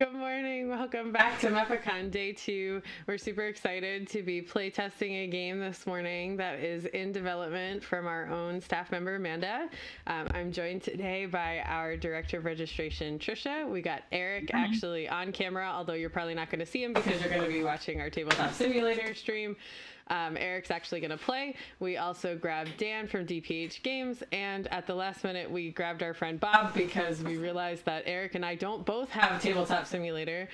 Good morning. Welcome back to MEPACON Day 2. We're super excited to be playtesting a game this morning that is in development from our own staff member, Amanda. I'm joined today by our Director of Registration, Trisha. We got Eric actually on camera, although you're probably not going to see him because you're going to be watching our Tabletop Simulator stream. Eric's actually going to play. We also grabbed Dan from DPH Games, and at the last minute, we grabbed our friend Bob because we realized that Eric and I don't both have Tabletop Simulator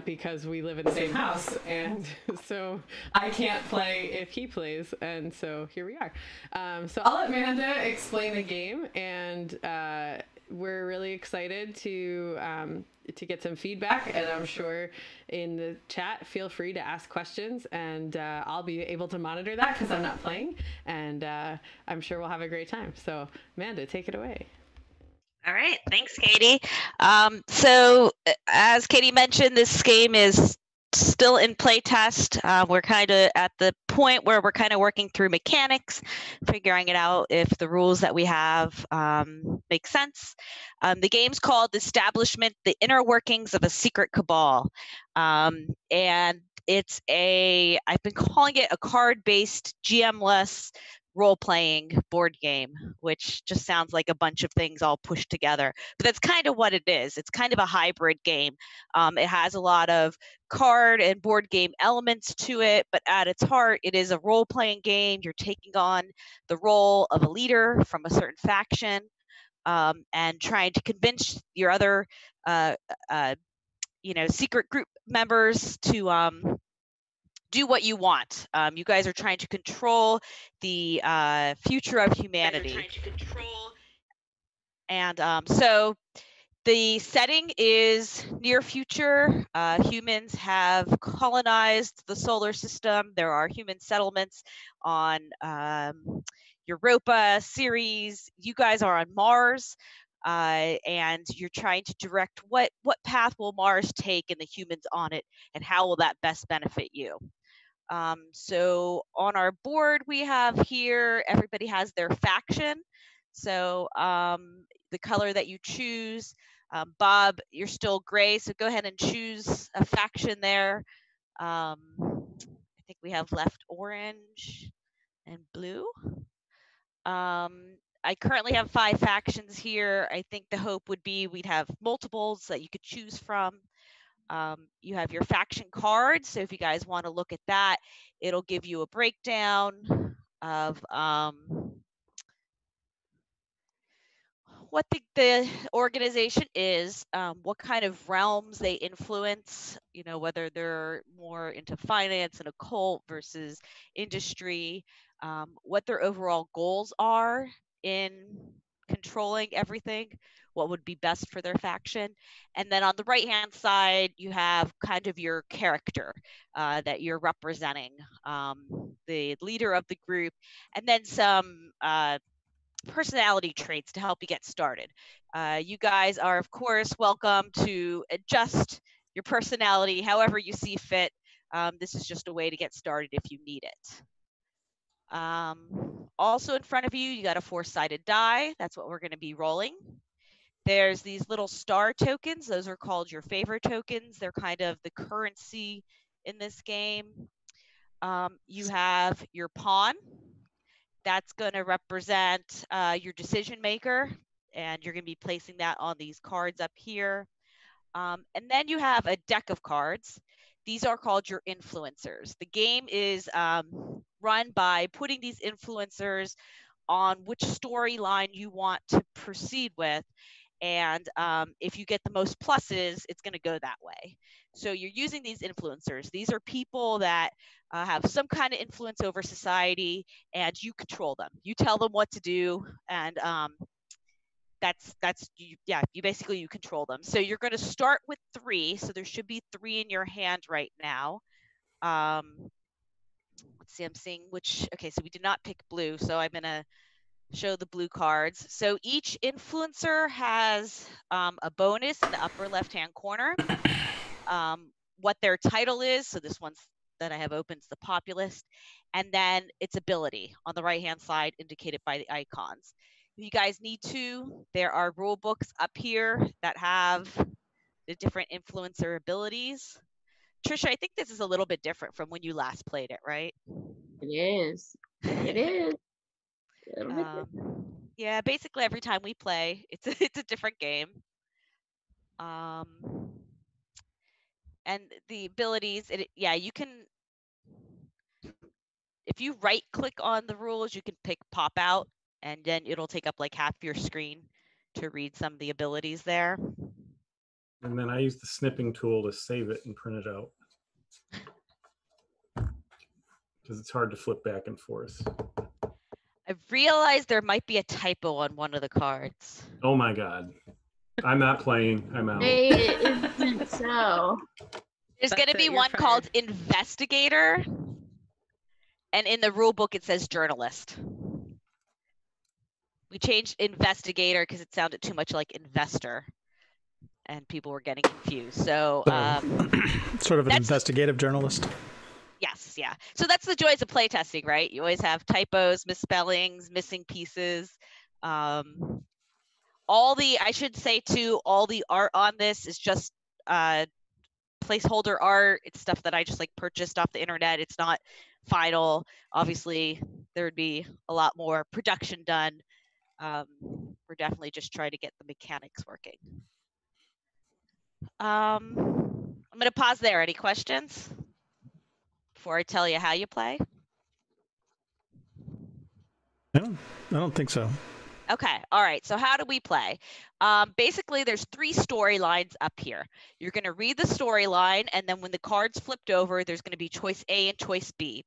because we live in the same house, and so I can't play if he plays, and so here we are. So I'll let Amanda explain the game, and we're really excited to get some feedback, and I'm sure in the chat feel free to ask questions, and I'll be able to monitor that because I'm not playing, and I'm sure we'll have a great time. So Amanda, take it away. All right, thanks, Katie. So as Katie mentioned, this game is still in playtest. We're kind of at the point where we're kind of working through mechanics, figuring it out if the rules that we have make sense. The game's called The Establishment, The Inner Workings of a Secret Cabal. And I've been calling it a card-based GMless role-playing board game, which just sounds like a bunch of things all pushed together. But that's kind of what it is. It's kind of a hybrid game. It has a lot of card and board game elements to it, but at its heart, it is a role-playing game. You're taking on the role of a leader from a certain faction and trying to convince your other secret group members to do what you want. You guys are trying to control the future of humanity. And so the setting is near future. Humans have colonized the solar system. There are human settlements on Europa, Ceres. You guys are on Mars. And you're trying to direct what path will Mars take and the humans on it, and how will that best benefit you. So on our board we have here, everybody has their faction. So the color that you choose, Bob, you're still gray, so go ahead and choose a faction there. I think we have left orange and blue. I currently have 5 factions here. I think the hope would be we'd have multiples that you could choose from. You have your faction cards, so if you guys want to look at that, it'll give you a breakdown of what the organization is, what kind of realms they influence, whether they're more into finance and occult versus industry, what their overall goals are in controlling everything, what would be best for their faction. And then on the right hand side, you have kind of your character that you're representing, the leader of the group, and then some personality traits to help you get started. You guys are, of course, welcome to adjust your personality however you see fit. This is just a way to get started if you need it. Also in front of you, you got a 4-sided die. That's what we're going to be rolling. There's these little star tokens. Those are called your favor tokens. They're kind of the currency in this game. You have your pawn. That's going to represent your decision maker, and you're going to be placing that on these cards up here. And then you have a deck of cards. These are called your influencers. The game is run by putting these influencers on which storyline you want to proceed with. And if you get the most pluses, it's going to go that way. So you're using these influencers. These are people that have some kind of influence over society, and you control them. You tell them what to do, and you basically you control them. So you're going to start with 3. So there should be 3 in your hand right now. Let's see, I'm seeing which. Okay, so we did not pick blue, so I'm going to show the blue cards. So each influencer has a bonus in the upper left-hand corner. What their title is, so this one's that I have open is the populist, and then its ability on the right-hand side indicated by the icons. If you guys need to, there are rule books up here that have the different influencer abilities. Trisha, I think this is a little bit different from when you last played it, right? It is. It is. A little bit Yeah, basically every time we play, it's a different game. And the abilities, you can, if you right click on the rules, you can pick pop out, and then it'll take up like half your screen to read some of the abilities there. And then I use the snipping tool to save it and print it out, because it's hard to flip back and forth. I realized there might be a typo on one of the cards. Oh my God. I'm not playing. I'm out. It isn't so. There's going to be one called Investigator, and in the rule book it says Journalist. We changed Investigator because it sounded too much like Investor, and people were getting confused. So sort of an investigative journalist. Yes, yeah. So that's the joys of playtesting, right? You always have typos, misspellings, missing pieces. I should say too, all the art on this is just placeholder art. It's stuff that I just like purchased off the internet. It's not final. Obviously, there would be a lot more production done. We're definitely just trying to get the mechanics working. I'm going to pause there. Any questions before I tell you how you play? I don't think so. Okay, all right, so how do we play? Basically, there's 3 storylines up here. You're going to read the storyline, and then when the card's flipped over, there's going to be choice A and choice B.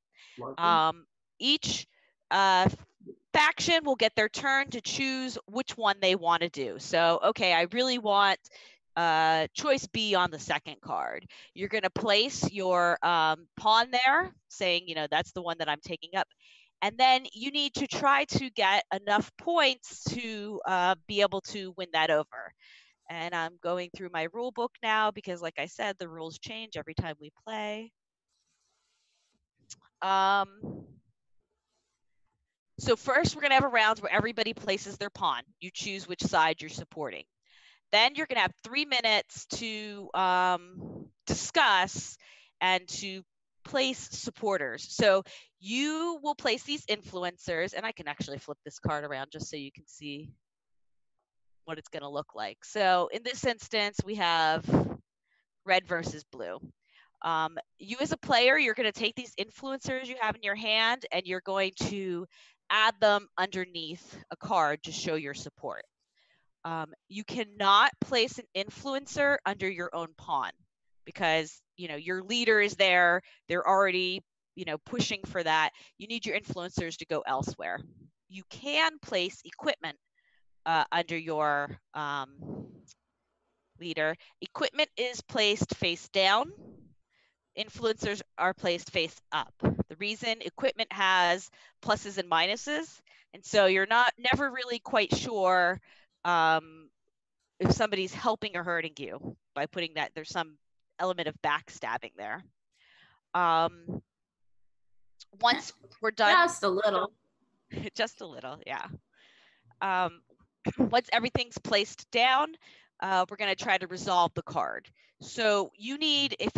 Each faction will get their turn to choose which one they want to do. So, okay, I really want choice B on the second card. You're going to place your pawn there, saying, that's the one that I'm taking up. And then you need to try to get enough points to be able to win that over. And I'm going through my rule book now because, like I said, the rules change every time we play. So first, we're going to have a round where everybody places their pawn. You choose which side you're supporting. Then you're going to have 3 minutes to discuss and to place supporters. So you will place these influencers, and I can actually flip this card around just so you can see what it's going to look like. So in this instance, we have red versus blue. You as a player, you're going to take these influencers you have in your hand, and you're going to add them underneath a card to show your support. You cannot place an influencer under your own pawn because, your leader is there. They're already, pushing for that. You need your influencers to go elsewhere. You can place equipment under your leader. Equipment is placed face down. Influencers are placed face up. The reason equipment has pluses and minuses, and so you're never really quite sure if somebody's helping or hurting you by putting that. There's some element of backstabbing there. Once we're done, just a little, yeah. Once everything's placed down, we're going to try to resolve the card. So you need, if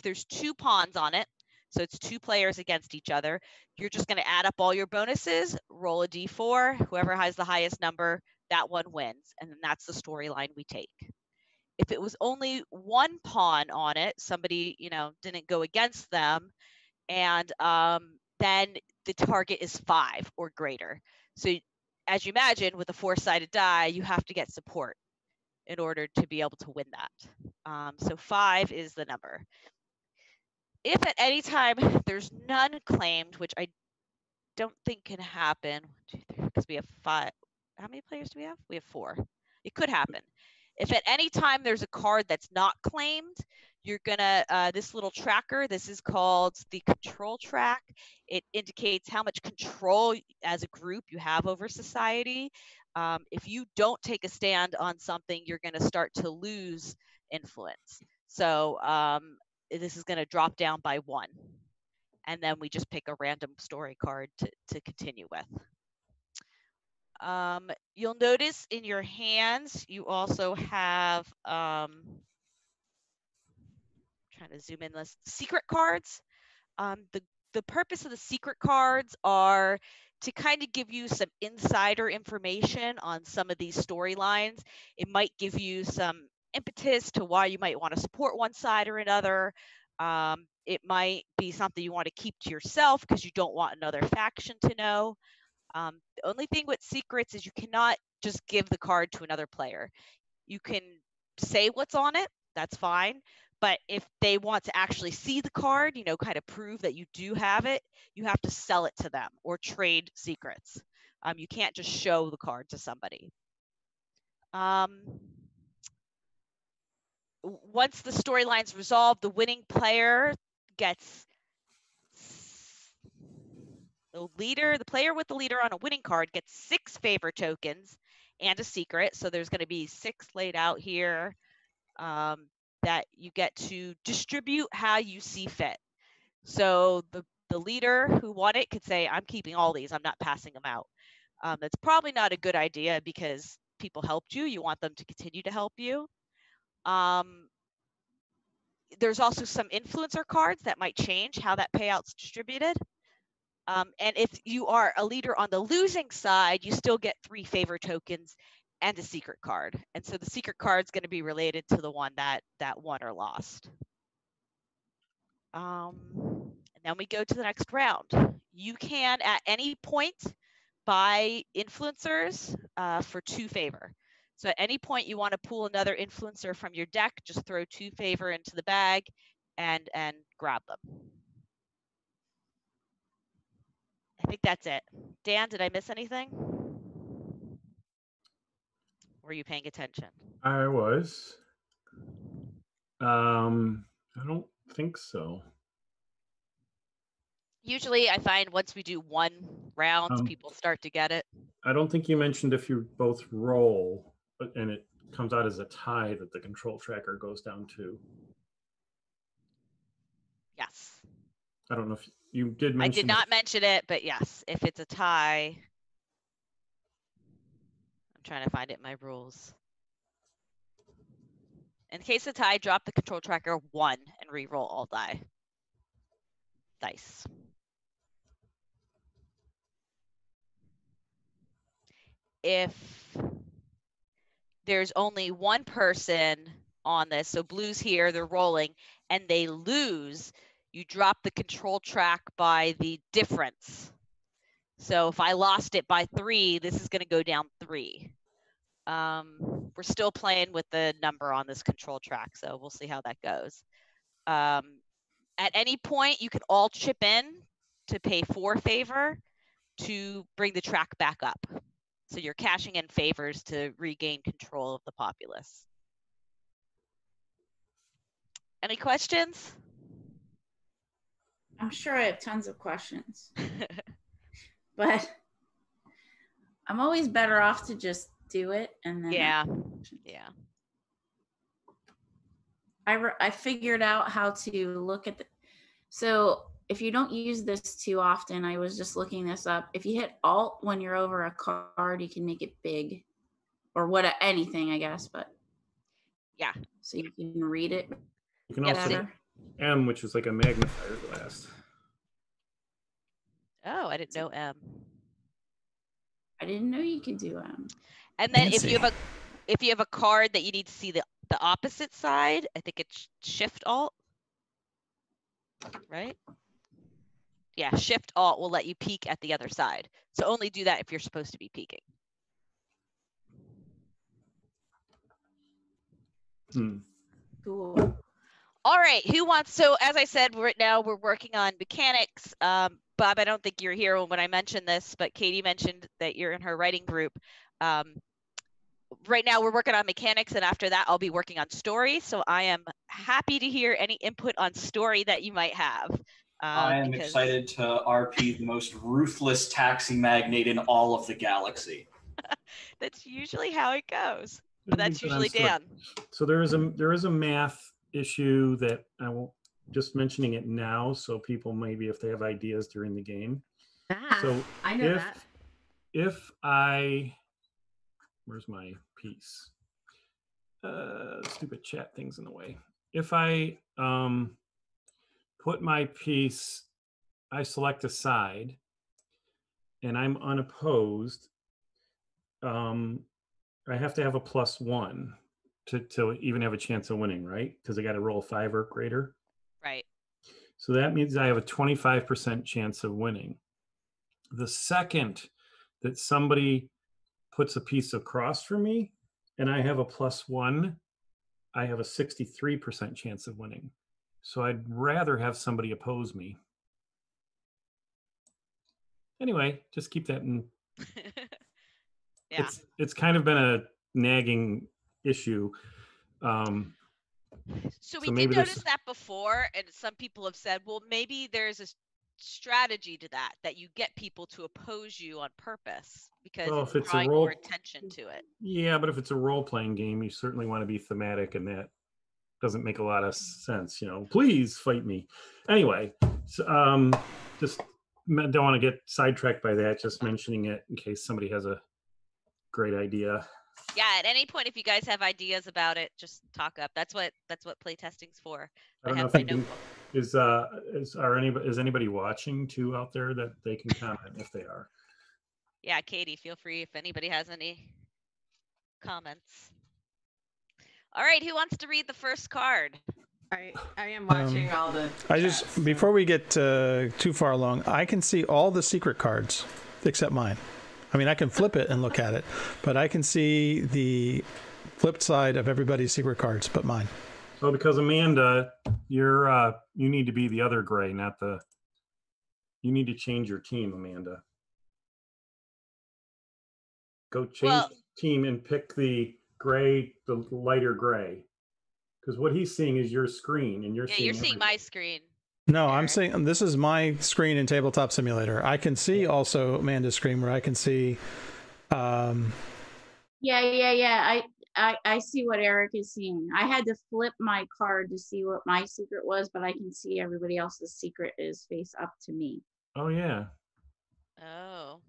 there's 2 pawns on it, so it's 2 players against each other, you're just going to add up all your bonuses, roll a d4. Whoever has the highest number, that one wins, and then that's the storyline we take. If it was only 1 pawn on it, somebody, didn't go against them, and then the target is 5 or greater. So as you imagine, with a 4-sided die, you have to get support in order to be able to win that. So 5 is the number. If at any time there's none claimed, which I don't think can happen, because we have 5. How many players do we have? We have 4. It could happen. If at any time there's a card that's not claimed, you're gonna, this little tracker, this is called the control track. It indicates how much control as a group you have over society. If you don't take a stand on something, you're gonna start to lose influence. So this is gonna drop down by 1. And then we just pick a random story card to continue with. You'll notice in your hands, you also have, trying to zoom in list, secret cards. The purpose of the secret cards are to kind of give you some insider information on some of these storylines. It might give you some impetus to why you might want to support one side or another. It might be something you want to keep to yourself because you don't want another faction to know. The only thing with secrets is you cannot just give the card to another player. You can say what's on it, that's fine. But if they want to actually see the card, kind of prove that you do have it, you have to sell it to them or trade secrets. You can't just show the card to somebody. Once the storyline's resolved, the winning player gets the player with the leader on a winning card gets 6 favor tokens and a secret. So there's going to be 6 laid out here. That you get to distribute how you see fit. So the leader who won it could say, I'm keeping all these, I'm not passing them out. That's probably not a good idea because people helped you. You want them to continue to help you. There's also some influencer cards that might change how that payout's distributed. And if you are a leader on the losing side, you still get 3 favor tokens and a secret card. And so the secret card is going to be related to the one that won or lost. And then we go to the next round. You can at any point buy influencers for 2 favor. So at any point you want to pull another influencer from your deck, just throw 2 favor into the bag and grab them. I think that's it. Dan, did I miss anything? Were you paying attention? I was. I don't think so. Usually I find once we do 1 round, people start to get it. I don't think you mentioned if you both roll and it comes out as a tie that the control tracker goes down to. Yes. I don't know if you did mention. I did not mention it, but yes, if it's a tie. I'm trying to find it in my rules. In case of tie, drop the control tracker 1 and re-roll all dice. If there's only 1 person on this, so blue's here, they're rolling, and they lose, you drop the control track by the difference. So if I lost it by 3, this is going to go down 3. We're still playing with the number on this control track, so we'll see how that goes. At any point, you can all chip in to pay 4 favor to bring the track back up. So you're cashing in favors to regain control of the populace. Any questions? I'm sure I have tons of questions. But I'm always better off to just do it and then Yeah. I figured out how to look at so if you don't use this too often, I was just looking this up. If you hit Alt when you're over a card, you can make it big or anything, I guess, but yeah. So you can read it. You can also do M, which is like a magnifier glass. Oh, I didn't know M. I didn't know you could do M. And then if you have a card that you need to see the opposite side, I think it's Shift Alt, right? Yeah, Shift Alt will let you peek at the other side. So only do that if you're supposed to be peeking. Cool. All right, who wants, so as I said, right now we're working on mechanics. Bob, I don't think you were here when I mentioned this, but Katie mentioned that you're in her writing group. Right now we're working on mechanics, and after that I'll be working on story. So I am happy to hear any input on story that you might have. I am excited to RP the most ruthless taxi magnate in all of the galaxy. That's usually how it goes, but that's usually Dan. So there is a math issue that I won't just mentioning it now, so people maybe if they have ideas during the game. So I know that. if I, where's my piece? Stupid chat things in the way. If I put my piece, I select a side, and I'm unopposed, I have to have a +1 to even have a chance of winning, right? Because I got to roll 5 or greater. Right. So that means I have a 25% chance of winning. The second that somebody puts a piece across from me and I have a +1, I have a 63% chance of winning. So I'd rather have somebody oppose me. Anyway, just keep that in. Yeah. It's kind of been a nagging issue. So we So did maybe notice there's- that before, and some people have said, well, maybe there's a strategy to that you get people to oppose you on purpose because Well, it's if it's a drawing role- more attention to it. Yeah, but if it's a role-playing game, you certainly want to be thematic, and that doesn't make a lot of sense. Please fight me. Anyway, so, just don't want to get sidetracked by that. Just mentioning it in case somebody has a great idea. Yeah, at any point, if you guys have ideas about it, just talk up. That's what playtesting's for. I don't know have if my you can, is anybody watching too out there that they can comment if they are? Yeah, Katie, feel free if anybody has any comments. All right, who wants to read the first card? I am watching all the. Before we get too far along, I can see all the secret cards except mine. I mean, I can flip it and look at it, but I can see the flipped side of everybody's secret cards, but mine. So because Amanda, you need to be the other gray, not the. You need to change your team, Amanda. Go change the team and pick the gray, the lighter gray. Because what he's seeing is your screen, and you're seeing my screen. No, I'm saying this is my screen in Tabletop Simulator. I can see also Amanda's screen where I can see. Yeah. I see what Eric is seeing. I had to flip my card to see what my secret was, but I can see everybody else's secret is face up to me. Oh yeah. Oh.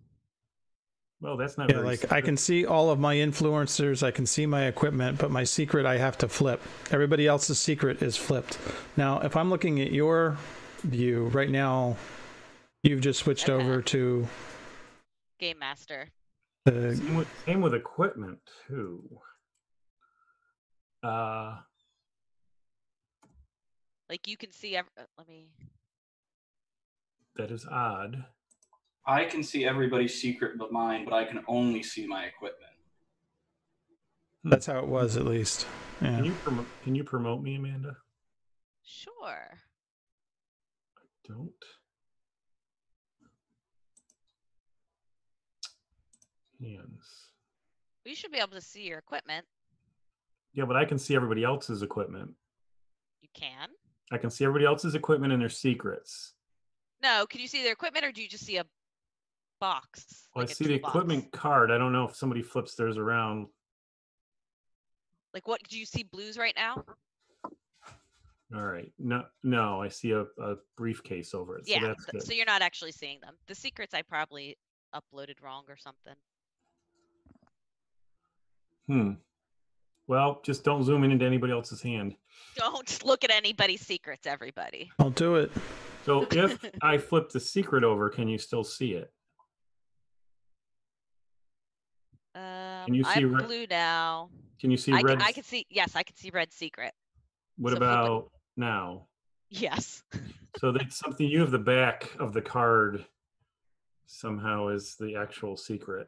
Well, that's not. Yeah, like I can see all of my influencers. I can see my equipment, but my secret I have to flip. Everybody else's secret is flipped. Now, if I'm looking at your view right now, you've just switched over to Game Master. Same with equipment too. Like you can see. Let me. That is odd. I can see everybody's secret but mine, but I can only see my equipment. That's how it was, at least. Yeah. Can you promote me, Amanda? Sure. Don't. Hands. You should be able to see your equipment. Yeah, but I can see everybody else's equipment. You can? I can see everybody else's equipment and their secrets. No, can you see their equipment or do you just see a box? Well, like I see the equipment card. I don't know if somebody flips theirs around. Like what? Do you see blues right now? All right. No, I see a briefcase over it. So Yeah, that's good. so you're not actually seeing them. The secrets I probably uploaded wrong or something. Well, just don't zoom in into anybody else's hand. Don't look at anybody's secrets, everybody. I'll do it. So if I flip the secret over, can you still see it? Can you see I'm blue now. Can you see red? I can see. Yes, I can see red secret. What So about now? Yes. So that's something you have the back of the card somehow is the actual secret.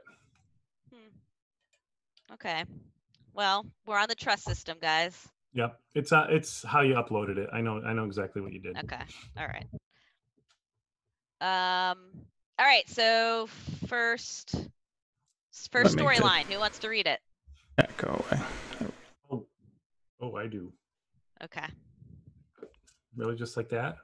Okay. Well, we're on the trust system, guys. Yep. It's how you uploaded it. I know exactly what you did. Okay. All right. All right. So first storyline. Who wants to read it? Yeah, go away. Oh, I do. Okay. Really, just like that?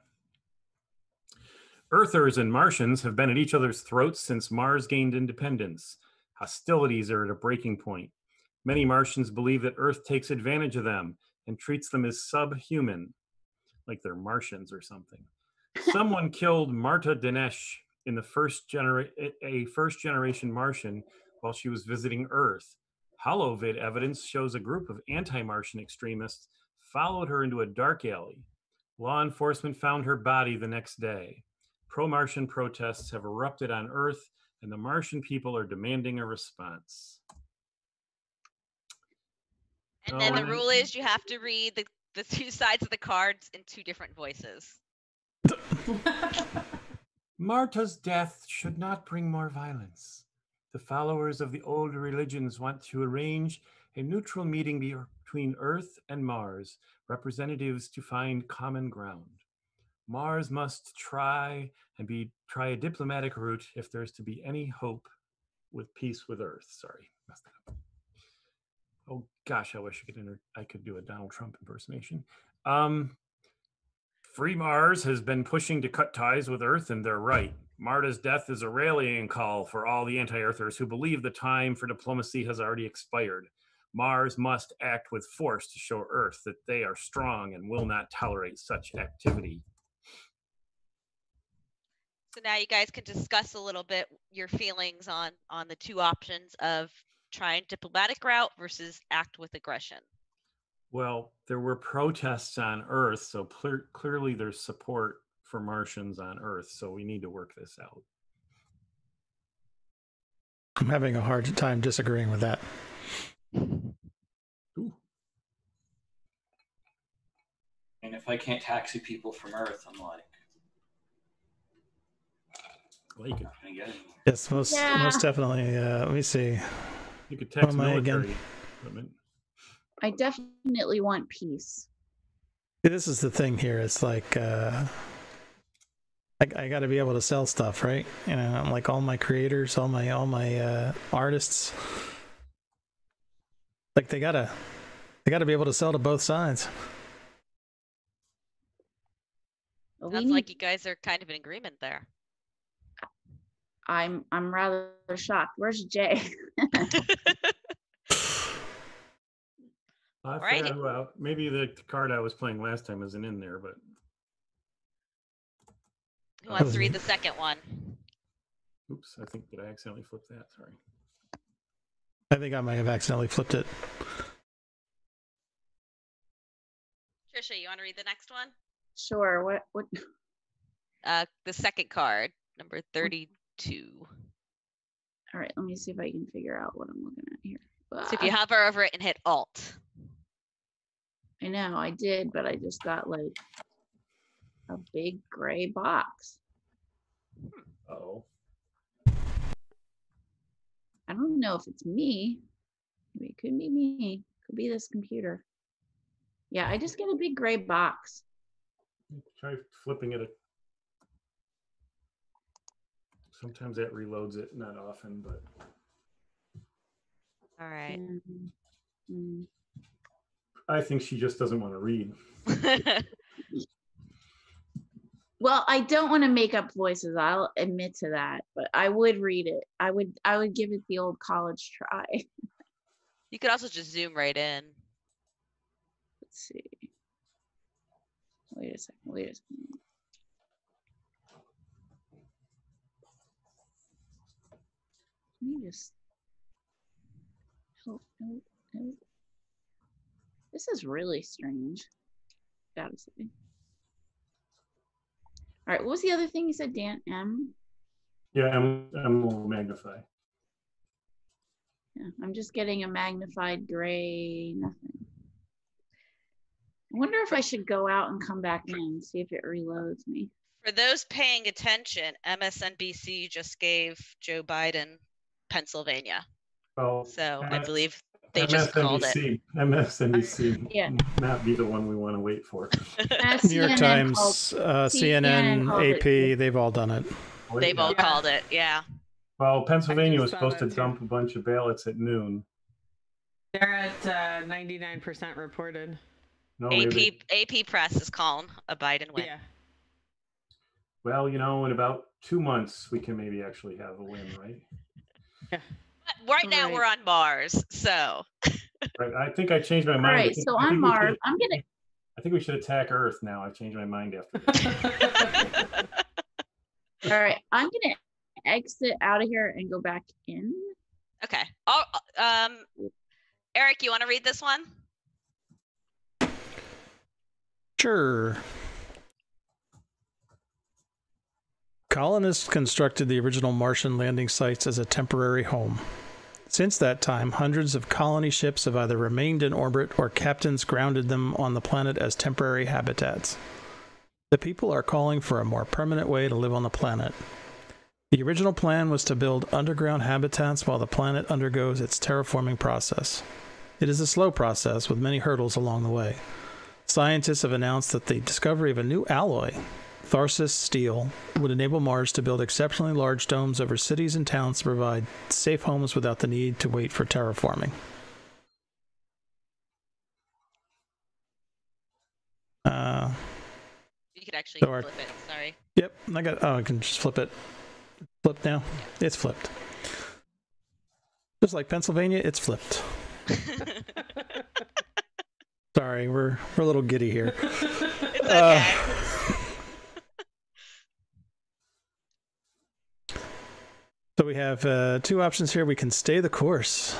Earthers and Martians have been at each other's throats since Mars gained independence. Hostilities are at a breaking point. Many Martians believe that Earth takes advantage of them and treats them as subhuman, like they're Martians or something. Someone killed Marta Dinesh in the first generation Martian while she was visiting Earth. Holovid evidence shows a group of anti-Martian extremists followed her into a dark alley. Law enforcement found her body the next day. Pro-Martian protests have erupted on Earth, and the Martian people are demanding a response. And then the rule is you have to read the two sides of the cards in two different voices. Marta's death should not bring more violence. The followers of the old religions want to arrange a neutral meeting between Earth and Mars, representatives to find common ground. Mars must try a diplomatic route if there's to be any hope with peace with Earth. Sorry, messed that up. Oh gosh, I wish I could do a Donald Trump impersonation. Free Mars has been pushing to cut ties with Earth, and they're right. Marta's death is a rallying call for all the anti-Earthers who believe the time for diplomacy has already expired. Mars must act with force to show Earth that they are strong and will not tolerate such activity. So now you guys can discuss a little bit your feelings on the two options of trying diplomatic route versus act with aggression. Well, there were protests on Earth, so clearly there's support for Martians on Earth, so we need to work this out. I'm having a hard time disagreeing with that. Ooh. And if I can't taxi people from Earth, I'm like it. Not gonna get anywhere. Yes, most definitely. Let me see. You could tax Am I military again? equipment. I definitely want peace. This is the thing here. It's like I got to be able to sell stuff, right? You know, I'm like all my creators, all my artists. Like they gotta be able to sell to both sides. But Sounds like you guys are kind of in agreement there. I'm rather shocked. Where's Jay? Well, maybe the card I was playing last time isn't in there, but Who wants to read the second one? oops, I think that I accidentally flipped that. Sorry. I think I might have accidentally flipped it. Trisha, you want to read the next one? Sure. What? The second card, number 32. All right. Let me see if I can figure out what I'm looking at here. So if you hover over it and hit Alt. I know I did, but I just got like a big gray box. Oh. I don't know if it's me. Maybe it could be me. Could be this computer. Yeah, I just get a big gray box. Try flipping it. Sometimes that reloads it, not often, but. All right. I think she just doesn't want to read. Well, I don't want to make up voices. I'll admit to that, but I would read it. I would give it the old college try. You could also just zoom right in. Let's see. Wait a second. Let me just. Oh, no. This is really strange. Gotta say. All right, what was the other thing you said, Dan? M? Yeah, M will magnify. Yeah, I'm just getting a magnified gray nothing. I wonder if I should go out and come back in and see if it reloads me. For those paying attention, MSNBC just gave Joe Biden Pennsylvania. Oh, so I believe they just called it. MSNBC. Yeah. Not be the one we want to wait for. New York Times, CNN, AP, they've all done it. They've all called it, yeah. Well, Pennsylvania was supposed to dump a bunch of ballots at noon. They're at 99% reported. No, AP Press is calling a Biden win. Yeah. Well, you know, in about 2 months, we can maybe actually have a win, right? Yeah. Right now, we're on Mars, so. Right, I think I changed my mind. All right, so on Mars, I think we should attack Earth now. I've changed my mind after that. All right, I'm gonna exit out of here and go back in. Okay. Eric, you want to read this one? Sure. Colonists constructed the original Martian landing sites as a temporary home. Since that time, hundreds of colony ships have either remained in orbit or captains grounded them on the planet as temporary habitats. The people are calling for a more permanent way to live on the planet. The original plan was to build underground habitats while the planet undergoes its terraforming process. It is a slow process with many hurdles along the way. Scientists have announced that the discovery of a new alloy, Tharsis steel, would enable Mars to build exceptionally large domes over cities and towns to provide safe homes without the need to wait for terraforming. You could actually So flip it. Sorry. Yep, I can just flip it. Flip now. It's flipped. Just like Pennsylvania, it's flipped. Sorry, we're a little giddy here. It's okay. So we have two options here. We can stay the course.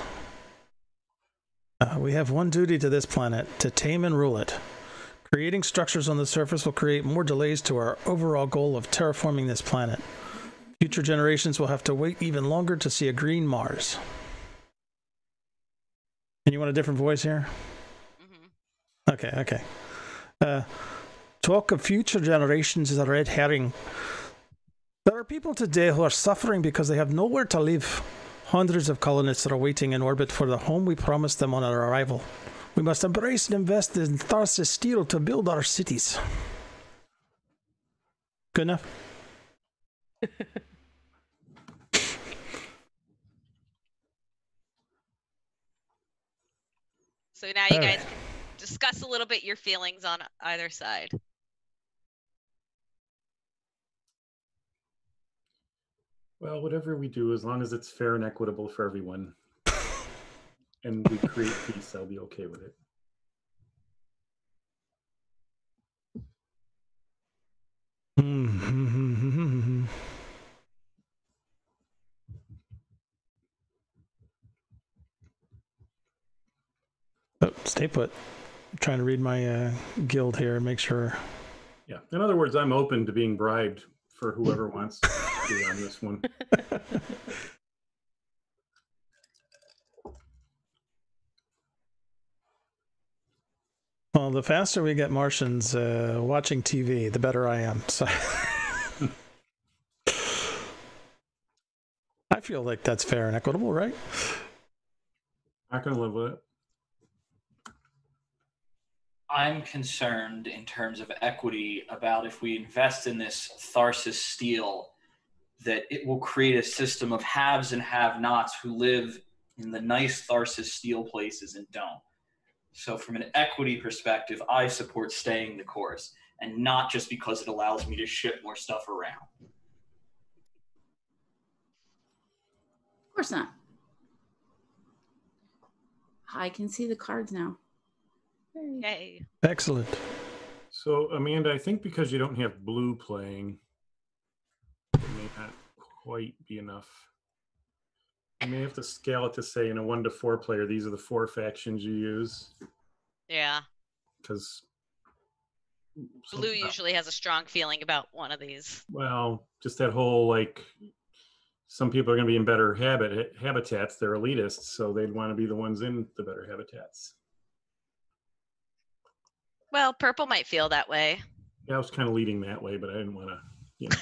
We have one duty to this planet, to tame and rule it. Creating structures on the surface will create more delays to our overall goal of terraforming this planet. Future generations will have to wait even longer to see a green Mars. And you want a different voice here? Mm-hmm. Okay. Talk of future generations is a red herring. There are people today who are suffering because they have nowhere to live. Hundreds of colonists are waiting in orbit for the home we promised them on our arrival. We must embrace and invest in Tharsis steel to build our cities. Good enough? So now you guys can discuss a little bit your feelings on either side. Well, whatever we do, as long as it's fair and equitable for everyone, and we create peace, I'll be okay with it. Oh, stay put. I'm trying to read my guild here and make sure. Yeah. In other words, I'm open to being bribed for whoever wants to be on this one. Well, the faster we get Martians watching TV, the better I am. So I feel like that's fair and equitable, right? Not going to live with it. I'm concerned in terms of equity about if we invest in this Tharsis steel, that it will create a system of haves and have-nots who live in the nice Tharsis steel places and don't. So from an equity perspective, I support staying the course, and not just because it allows me to ship more stuff around. Of course not. I can see the cards now. Yay. Excellent. So, Amanda, I think because you don't have blue playing, it may not quite be enough. You may have to scale it to say in a 1 to 4 player, these are the 4 factions you use. Yeah. Because Blue usually has a strong feeling about one of these. Well, just that whole, like, some people are going to be in better habitats. They're elitists, so they'd want to be the ones in the better habitats. Well, purple might feel that way. Yeah, I was kind of leading that way, but I didn't want to, you know.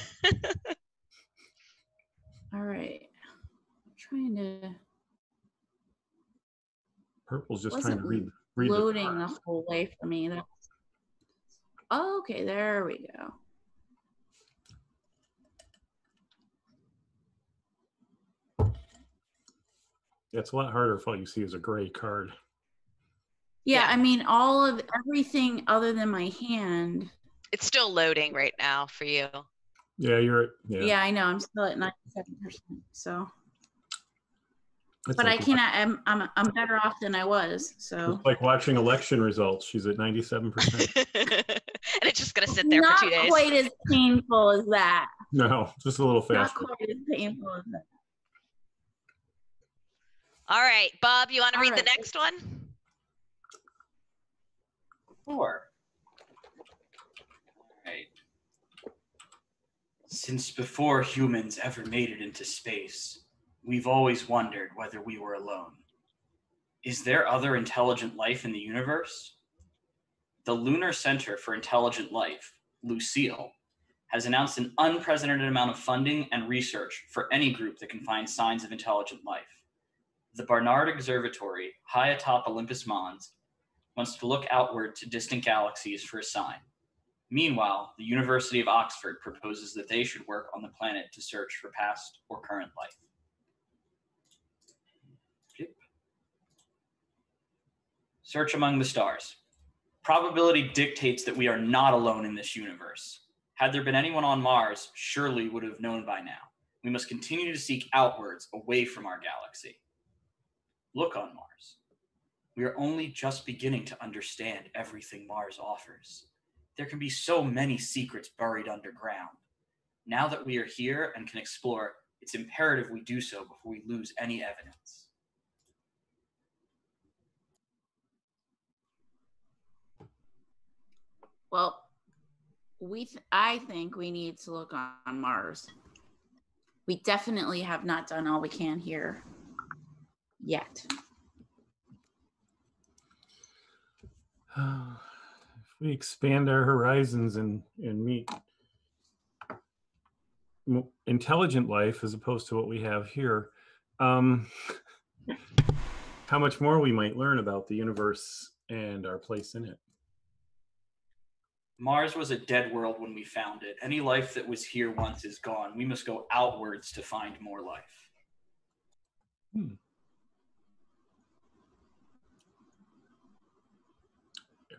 All right. I'm trying to. Purple's just trying to read loading the whole way for me. Oh, okay, there we go. Yeah, it's a lot harder if all you see is a gray card. Yeah, I mean, all of everything other than my hand. It's still loading right now for you. Yeah, Yeah, I know. I'm still at 97%. So. It's but like I cannot. I'm better off than I was. So. It's like watching election results. She's at 97%. And it's just gonna sit there for 2 days. Not quite as painful as that. No, just a little Not faster. quite as painful as that. All right, Bob, you want to All read the right. next one? Sure. Right. Since before humans ever made it into space, we've always wondered whether we were alone. Is there other intelligent life in the universe? The Lunar Center for Intelligent Life, Lucille, has announced an unprecedented amount of funding and research for any group that can find signs of intelligent life. The Barnard Observatory, high atop Olympus Mons, wants to look outward to distant galaxies for a sign. Meanwhile, the University of Oxford proposes that they should work on the planet to search for past or current life. Search among the stars. Probability dictates that we are not alone in this universe. Had there been anyone on Mars, surely would have known by now. We must continue to seek outwards, away from our galaxy. Look on Mars. We are only just beginning to understand everything Mars offers. There can be so many secrets buried underground. Now that we are here and can explore, it's imperative we do so before we lose any evidence. Well, I think we need to look on Mars. We definitely have not done all we can here yet. If we expand our horizons and meet intelligent life as opposed to what we have here, how much more we might learn about the universe and our place in it. Mars was a dead world when we found it. Any life that was here once is gone. We must go outwards to find more life.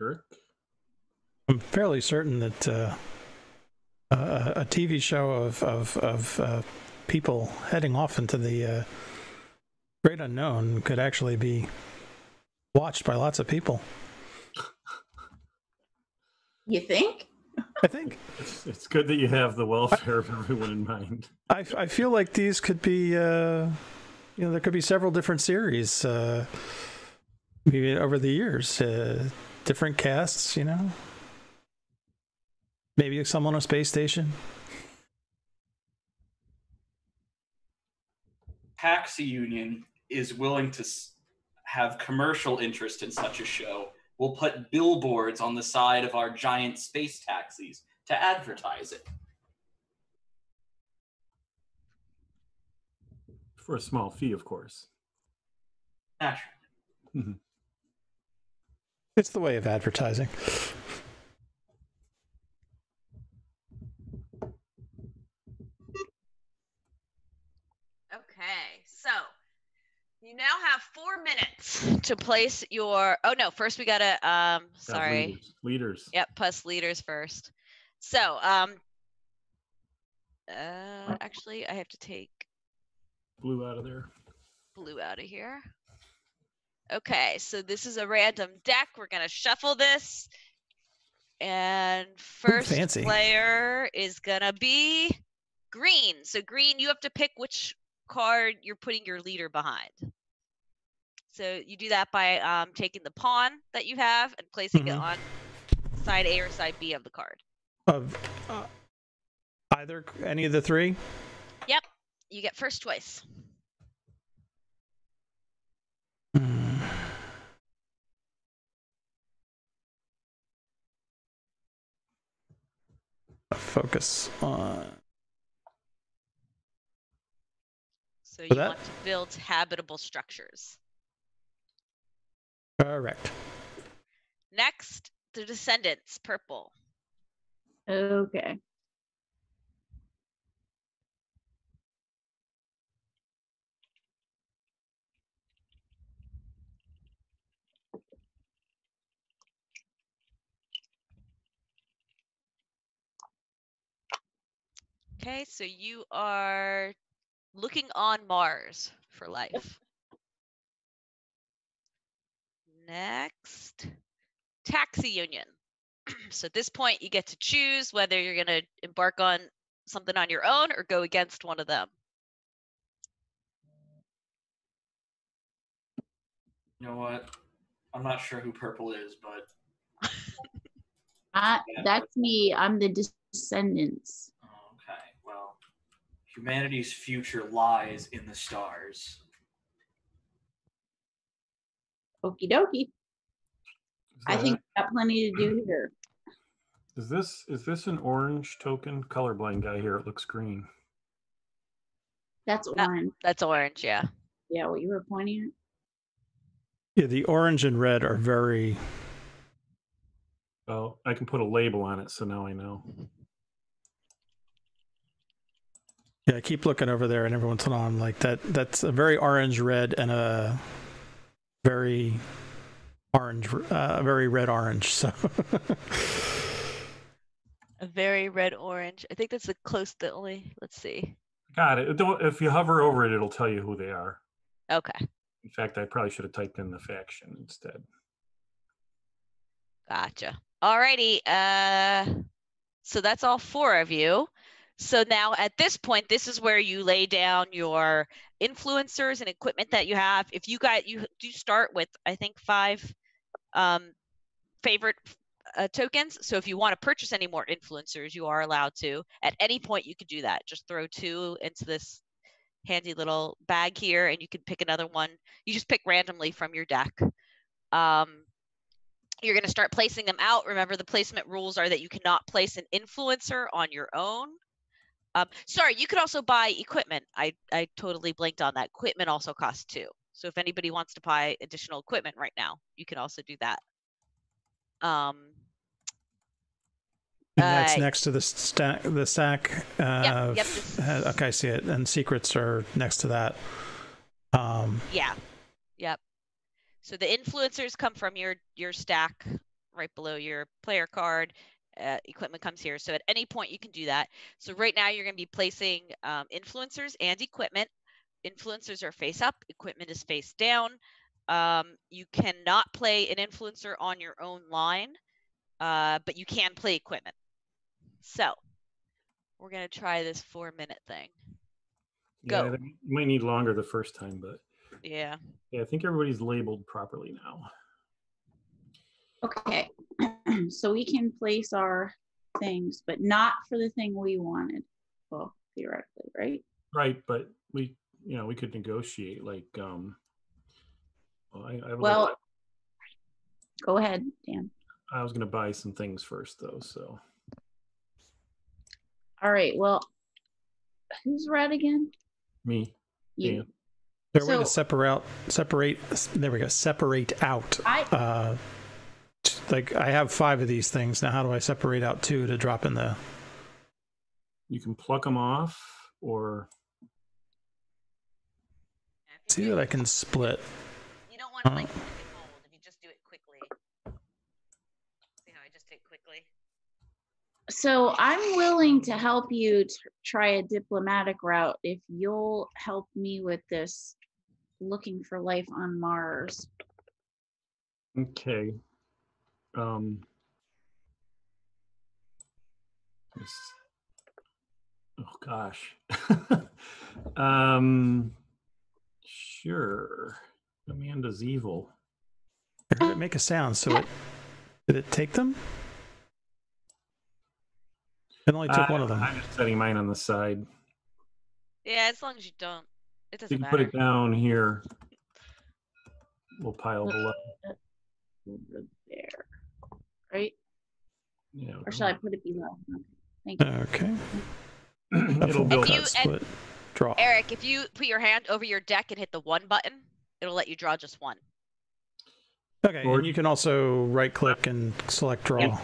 Eric? I'm fairly certain that a TV show of people heading off into the great unknown could actually be watched by lots of people. You think? I think it's good that you have the welfare of everyone in mind. I feel like these could be there could be several different series maybe over the years, different casts, maybe some on a space station. Taxi Union is willing to have commercial interest in such a show. We'll put billboards on the side of our giant space taxis to advertise it. For a small fee, of course. Naturally. Mm-hmm. It's the way of advertising. Okay, so you now have 4 minutes to place your. Oh no! First we gotta. Sorry. Leaders. Yep, plus leaders first. So actually, I have to take Blue out of there. blue out of here. Okay, so this is a random deck. We're gonna shuffle this, and first fancy. player is gonna be green. So green, you have to pick which card you're putting your leader behind. So you do that by taking the pawn that you have and placing it on side A or side B of the card. Of any of the three? Yep, you get first choice. Focus on. So you that? want to build habitable structures. Correct. Next, the Descendants, purple. Okay. Okay, so you are looking on Mars for life. Next, Taxi Union. So at this point, you get to choose whether you're going to embark on something on your own or go against one of them? You know what? I'm not sure who purple is, but That's me. I'm the Descendants. okay. Well, humanity's future lies in the stars. Okie dokie. I think we've got plenty to do here. Is this an orange token? Colorblind guy here. It looks green. That's orange. That's orange, yeah. Yeah, what you were pointing Yeah, the orange and red are very. Oh, I can put a label on it, so now I know. Yeah, I keep looking over there, and every once in a while, I'm like, that's a very orange red and a very orange, very red orange. So. A very red orange. I think that's the close to only. Let's see. Got it. If you hover over it, it'll tell you who they are. Okay. In fact, I probably should have typed in the faction instead. Gotcha. Alrighty. So that's all 4 of you. So now at this point, this is where you lay down your influencers and equipment that you have. If you do start with, I think 5 favorite tokens. So if you want to purchase any more influencers, you are allowed to. At any point, you could do that. Just throw 2 into this handy little bag here, and you can pick another one. You just pick randomly from your deck. You're going to start placing them out. Remember, the placement rules are that you cannot place an influencer on your own. Sorry, you could also buy equipment. I totally blanked on that. Equipment also costs 2. So if anybody wants to buy additional equipment right now, you can also do that. And that's next to the stack. Yep. Okay, I see it. And secrets are next to that. Yeah. Yep. So the influencers come from your stack right below your player card. Equipment comes here. So at any point you can do that. So right now you're going to be placing influencers and equipment. Influencers are face up. Equipment is face down. You cannot play an influencer on your own line, but you can play equipment. So we're going to try this 4-minute thing. Go. Yeah, you might need longer the first time, but yeah, I think everybody's labeled properly now. Okay. So we can place our things, but not for the thing we wanted. Well, theoretically, right? Right, but we could negotiate like Well, go ahead, Dan. I was going to buy some things first though, so. All right. Well, who's red again? Me. You. Yeah. There's a way to separate. There we go. Separate out. Like I have 5 of these things now. How do I separate out 2 to drop in the? You can pluck them off, or see that I can split. You don't want to like click and hold. If you just do it quickly. See how I just did quickly. So I'm willing to help you try a diplomatic route if you'll help me with this looking for life on Mars. okay. Oh gosh. Sure. Amanda's evil. I heard it make a sound. So did it take them? It only took one of them. I'm just setting mine on the side. Yeah, as long as you don't, it doesn't You can matter. put it down here. We'll pile below. Over there, right? Yeah. Or shall I put it below? Okay. Thank you. Okay. It'll build you- up. Split. Draw. Eric, if you put your hand over your deck and hit the 1 button, it'll let you draw just 1. Okay. And you can also right click and select draw.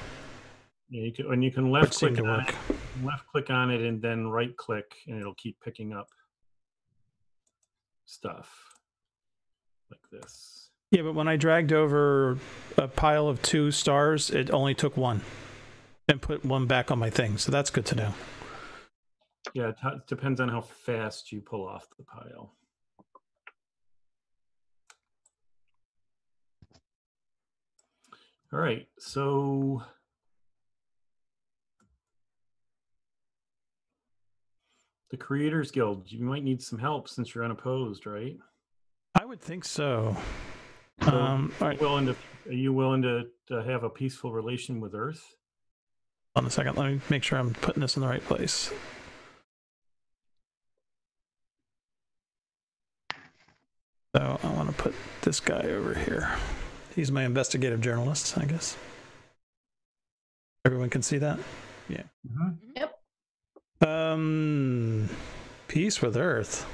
Yeah, you can left Seemed click to on work. it, left click on it, and then right click, and it'll keep picking up stuff like this. Yeah, but when I dragged over a pile of 2 stars, it only took 1 and put 1 back on my thing. So that's good to know. Yeah, it depends on how fast you pull off the pile. All right, so The Creators Guild, you might need some help since you're unopposed, right? I would think so. So All right. are you willing to have a peaceful relation with Earth? Hold on a second. Let me make sure I'm putting this in the right place. So I want to put this guy over here. He's my investigative journalist, I guess. Everyone can see that? Yeah. Yep. Peace with Earth.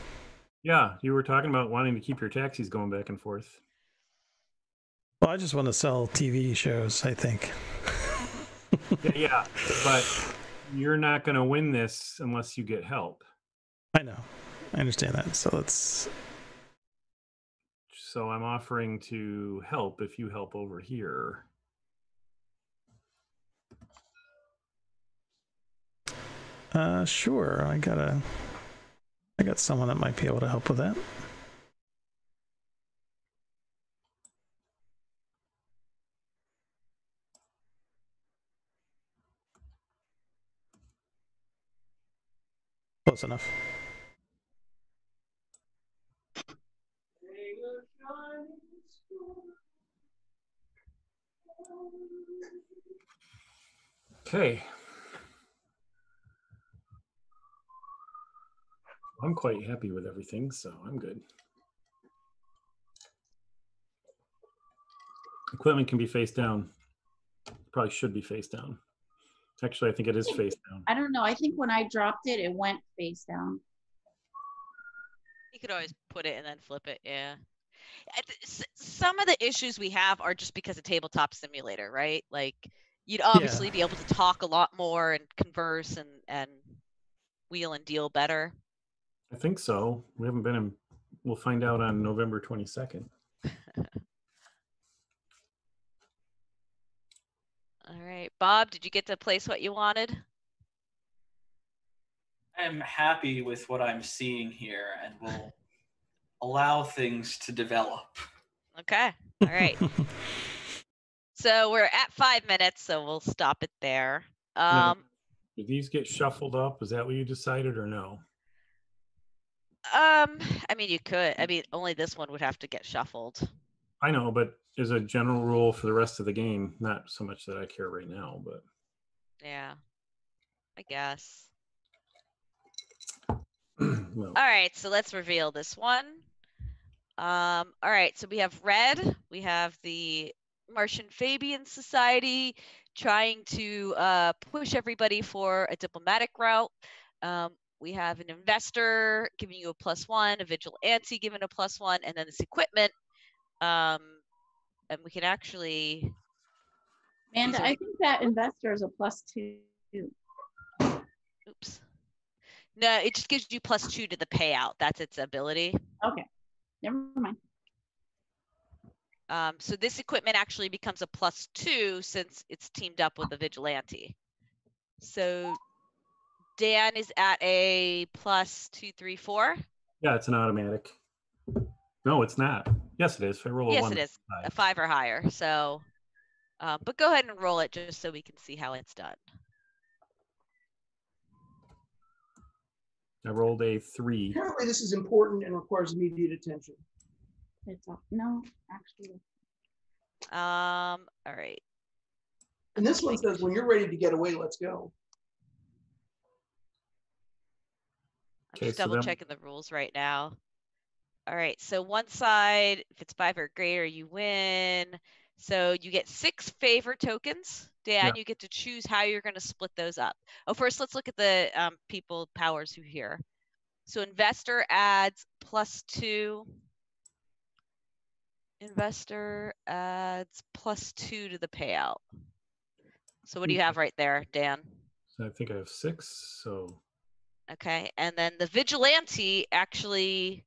Yeah, you were talking about wanting to keep your taxis going back and forth. Well, I just want to sell TV shows, I think. Yeah, but you're not going to win this unless you get help. I know. I understand that. So I'm offering to help if you help over here. Sure. I got someone that might be able to help with that. Close enough. Okay. I'm quite happy with everything, so I'm good. Equipment can be face down. Probably should be face down. Actually, I think it is face down. I don't know. I think when I dropped it, it went face down. You could always put it and then flip it. Yeah. Some of the issues we have are just because of Tabletop Simulator, right? Like, you'd obviously be able to talk a lot more and converse and wheel and deal better. I think so. We haven't been in. We'll find out on November 22nd. All right, Bob, did you get to place what you wanted? I'm happy with what I'm seeing here and will allow things to develop. Okay. All right. So we're at 5 minutes, so we'll stop it there. Did these get shuffled up? Is that what you decided or no? I mean, you could. I mean, only this one would have to get shuffled. I know, but as a general rule for the rest of the game, not so much that I care right now, but Yeah, I guess. well, All right, so let's reveal this one. All right, so we have red. We have the Martian Fabian Society trying to push everybody for a diplomatic route. We have an investor giving you a +1, a vigilante giving a +1, and then this equipment. And we can actually. Amanda, I think that investor is a +2. Oops. No, it just gives you +2 to the payout. That's its ability. Okay, never mind. So this equipment actually becomes a +2 since it's teamed up with a vigilante. So Dan is at a +2, 3, 4. yeah, it's an automatic. No, it's not. Yes, it is. If I roll a 1. Yes, it is. A 5 or higher. So, but go ahead and roll it just so we can see how it's done. I rolled a 3. Apparently, this is important and requires immediate attention. It's no, actually. All right. And this one says, when you're ready to get away, let's go. I'm Okay, just so double then- checking the rules right now. All right, so one side, if it's 5 or greater, you win. So you get 6 favor tokens. Dan, you get to choose how you're going to split those up. Oh, first, let's look at the people powers who here. So investor adds +2. Investor adds +2 to the payout. So what do you have right there, Dan? So I think I have 6. So okay, and then the vigilante actually.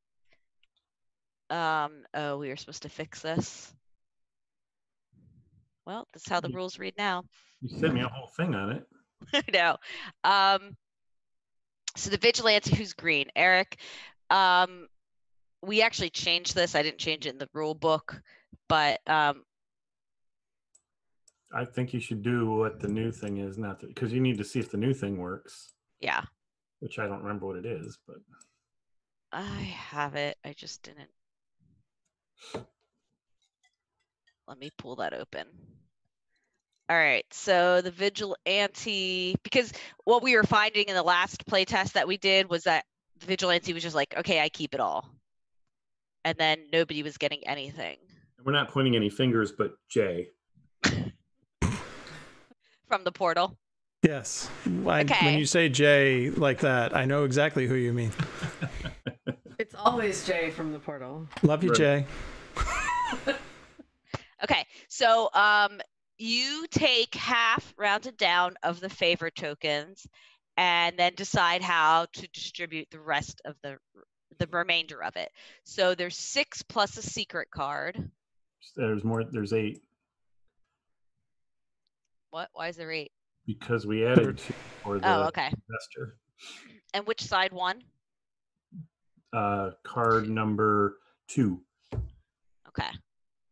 Oh, we were supposed to fix this. Well, that's how the rules read now. you sent me a whole thing on it. No. So the vigilante who's green, Eric. We actually changed this. I didn't change it in the rule book, but I think you should do what the new thing is, not because you need to see if the new thing works. yeah. which I don't remember what it is, but I have it. I just didn't. Let me pull that open. All right, so the vigilante, because what we were finding in the last playtest that we did was that the vigilante was just like, okay, I keep it all. And then nobody was getting anything. we're not pointing any fingers, but Jay. From the portal. Yes. When you say Jay like that, I know exactly who you mean. It's always Jay from the portal. Love you, Jay. Okay, so you take half rounded down of the favor tokens and then decide how to distribute the rest of the remainder of it. So there's 6 plus a secret card. There's more. There's 8. What? Why is there 8? Because we added 2 for the investor. And which side won? Card number 2. Okay.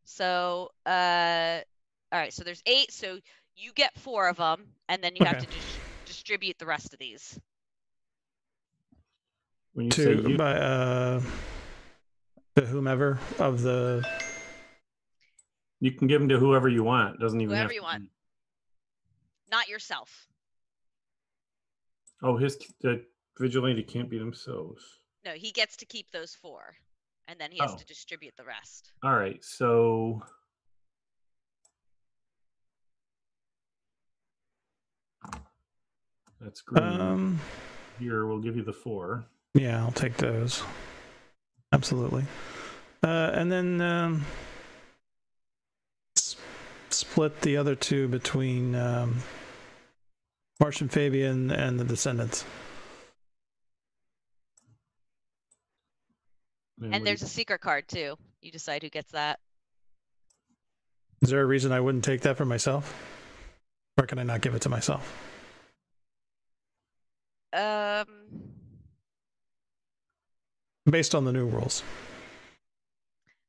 So, all right. So there's 8. So you get 4 of them, and then you have to distribute the rest of these. When you say you, by to whomever of the. You can give them to whoever you want. Doesn't even whoever have you to want. Be... Not yourself. Oh, the vigilante can't be themselves. No, he gets to keep those 4, and then he has to distribute the rest. All right, so that's green. Here, we'll give you the 4. Yeah, I'll take those. Absolutely. And then split the other 2 between Martian Fabian and the Descendants. And there's a secret card too. You decide who gets that. Is there a reason I wouldn't take that for myself? Or can I not give it to myself? Based on the new rules.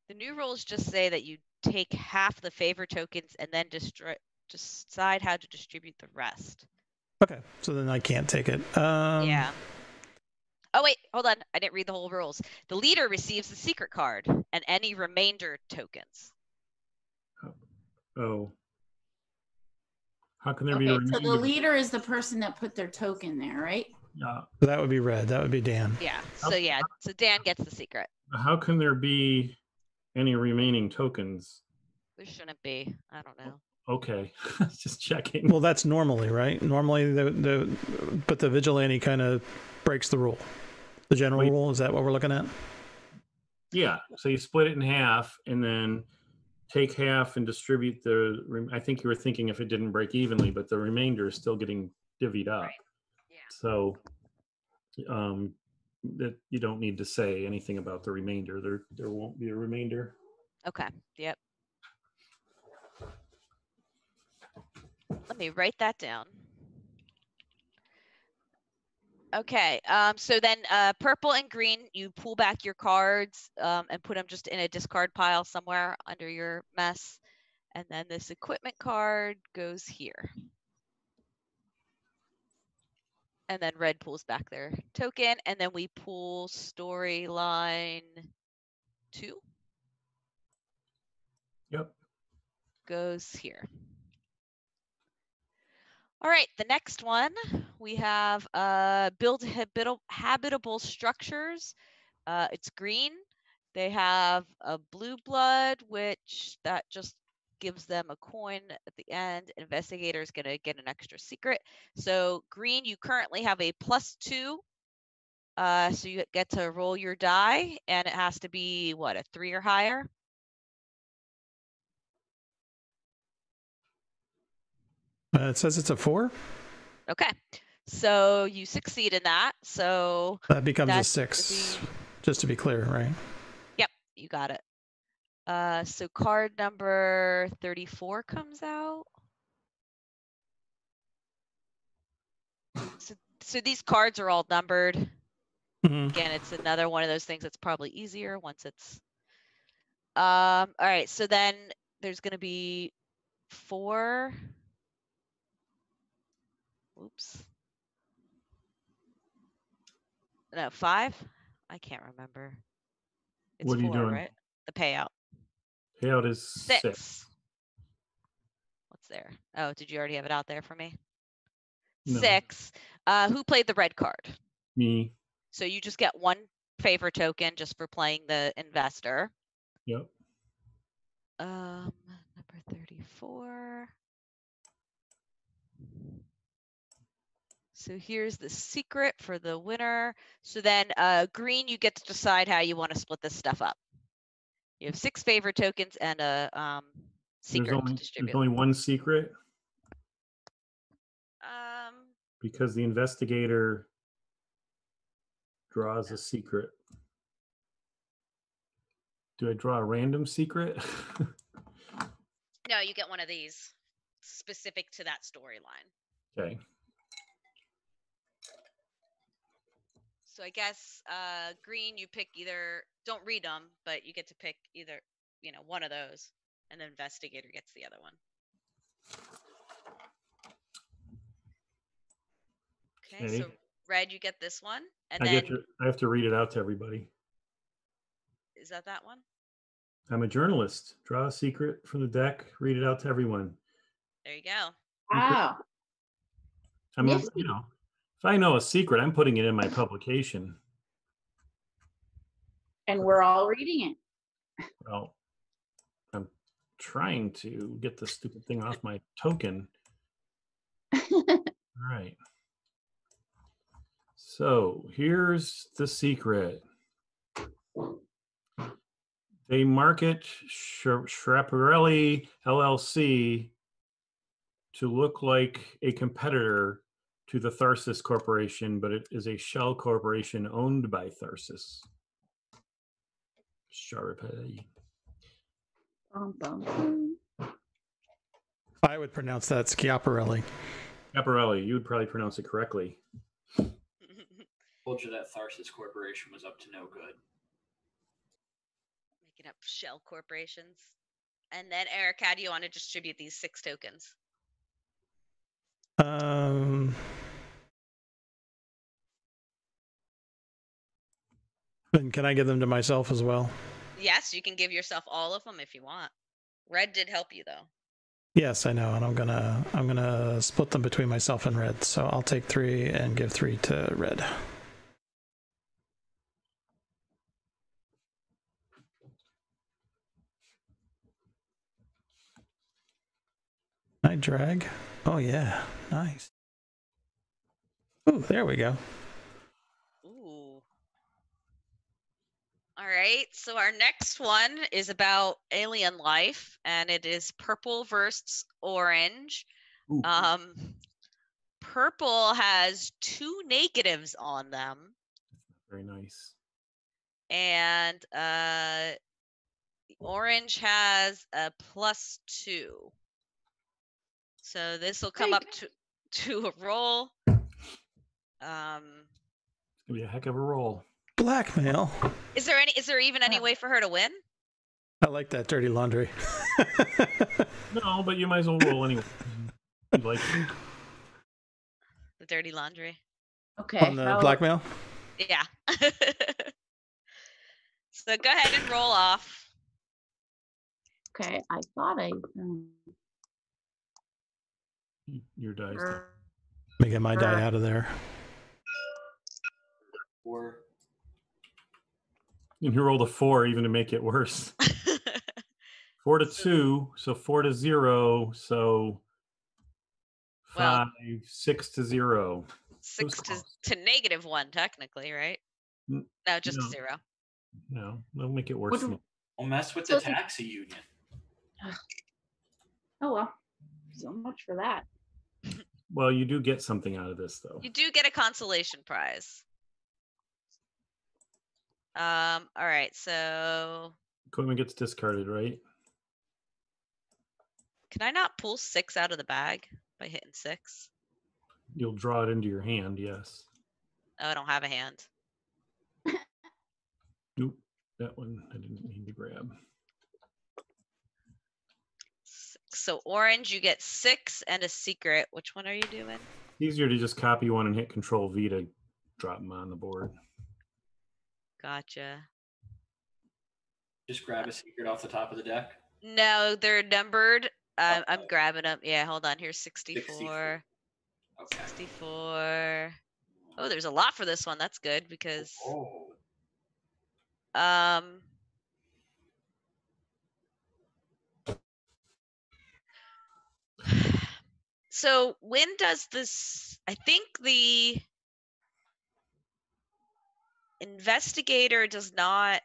The new rules just say that you take half the favor tokens and then decide how to distribute the rest. Okay, so then I can't take it. Yeah. Oh, wait, hold on. I didn't read the whole rules. The leader receives the secret card and any remainder tokens. Oh. How can there be a remainder? So the leader is the person that put their token there, right? Yeah. So that would be red. That would be Dan. Yeah. So Dan gets the secret. How can there be any remaining tokens? There shouldn't be. I don't know. Okay. Just checking. Well, that's normally, right? Normally, but the vigilante kind of breaks the rule. The general rule, is that what we're looking at? Yeah. So you split it in half and then take half and distribute I think you were thinking if it didn't break evenly, but the remainder is still getting divvied up. Right. Yeah. So that you don't need to say anything about the remainder. There won't be a remainder. Okay. Yep. Let me write that down. Okay, so then purple and green, you pull back your cards and put them just in a discard pile somewhere under your mess. And then this equipment card goes here. And then red pulls back their token. And then we pull storyline 2. Yep. Goes here. All right, the next one, we have build habitable structures. It's green. They have a blue blood, which that just gives them a coin at the end. Investigator is going to get an extra secret. So green, you currently have a +2. So you get to roll your die, and it has to be, what, a 3 or higher? It says it's a 4. Okay, so you succeed in that. So that becomes a 6, just to be clear, right? Yep, you got it. So card number 34 comes out. So these cards are all numbered. Mm-hmm. Again, it's another one of those things that's probably easier once it's. All right, so then there's going to be 4. Oops. No, 5? I can't remember. It's What are you 4, doing? right? The payout. Payout is 6. 6. What's there? Oh, did you already have it out there for me? No. 6. Who played the red card? Me. So you just get 1 favor token just for playing the investor. Yep. Number 34. So here's the secret for the winner. So then green, you get to decide how you want to split this stuff up. You have 6 favor tokens and a secret to There's distribute. only 1 secret Um, because the investigator draws a secret. Do I draw a random secret? no, you get one of these specific to that storyline. Okay. So I guess green, you pick either, don't read them, but you get to pick either, one of those, and the investigator gets the other one. Okay, so red, you get this one, and I have to read it out to everybody. Is that one? I'm a journalist. Draw a secret from the deck, read it out to everyone. There you go. Wow. If I know a secret, I'm putting it in my publication. And we're all reading it. Well, I'm trying to get the stupid thing off my token. All right. So here's the secret. They market Schiaparelli LLC to look like a competitor to the Tharsis Corporation, but it is a shell corporation owned by Tharsis. Schiaparelli. I would pronounce that Schiaparelli. Schiaparelli, you would probably pronounce it correctly. Told you that Tharsis Corporation was up to no good. Making up shell corporations. And then Eric, how do you want to distribute these 6 tokens? And can I give them to myself as well? Yes, you can give yourself all of them if you want. Red did help you though. Yes, I know, and I'm gonna split them between myself and red. So I'll take 3 and give 3 to red. Can I drag? Oh yeah, nice. Ooh, there we go. Ooh. All right, so our next one is about alien life, and it is purple versus orange. Ooh. Purple has 2 negatives on them. Very nice. And orange has a +2. So this will come up to a roll. It's gonna be a heck of a roll. Blackmail. Is there even any way for her to win? I like that dirty laundry. No, but you might as well roll anyway. You like it? The dirty laundry. Okay. On the blackmail? Yeah. So go ahead and roll off. Okay, I thought I. Your dice. Let me get my die out of there. 4. And you rolled a 4 even to make it worse. 4 to 2, so 4 to 0, so 5, 6 to 0. 6 to -1, technically, right? No, just No. 0. No, that'll make it worse. Don't mess with the taxi union. Oh well, so much for that. Well, you do get something out of this, though. You do get a consolation prize. All right, so Equipment gets discarded, right? can I not pull 6 out of the bag by hitting 6? You'll draw it into your hand, yes. Oh, I don't have a hand. Nope, that one I didn't need to grab. So orange, you get 6 and a secret. Which one are you doing? Easier to just copy one and hit Control V to drop them on the board. Gotcha. Just grab a secret off the top of the deck. No, they're numbered. I'm grabbing them. Yeah, hold on. Here's 64. 64. Okay. 64. Oh, there's a lot for this one. That's good because so when does this, I think the investigator does not,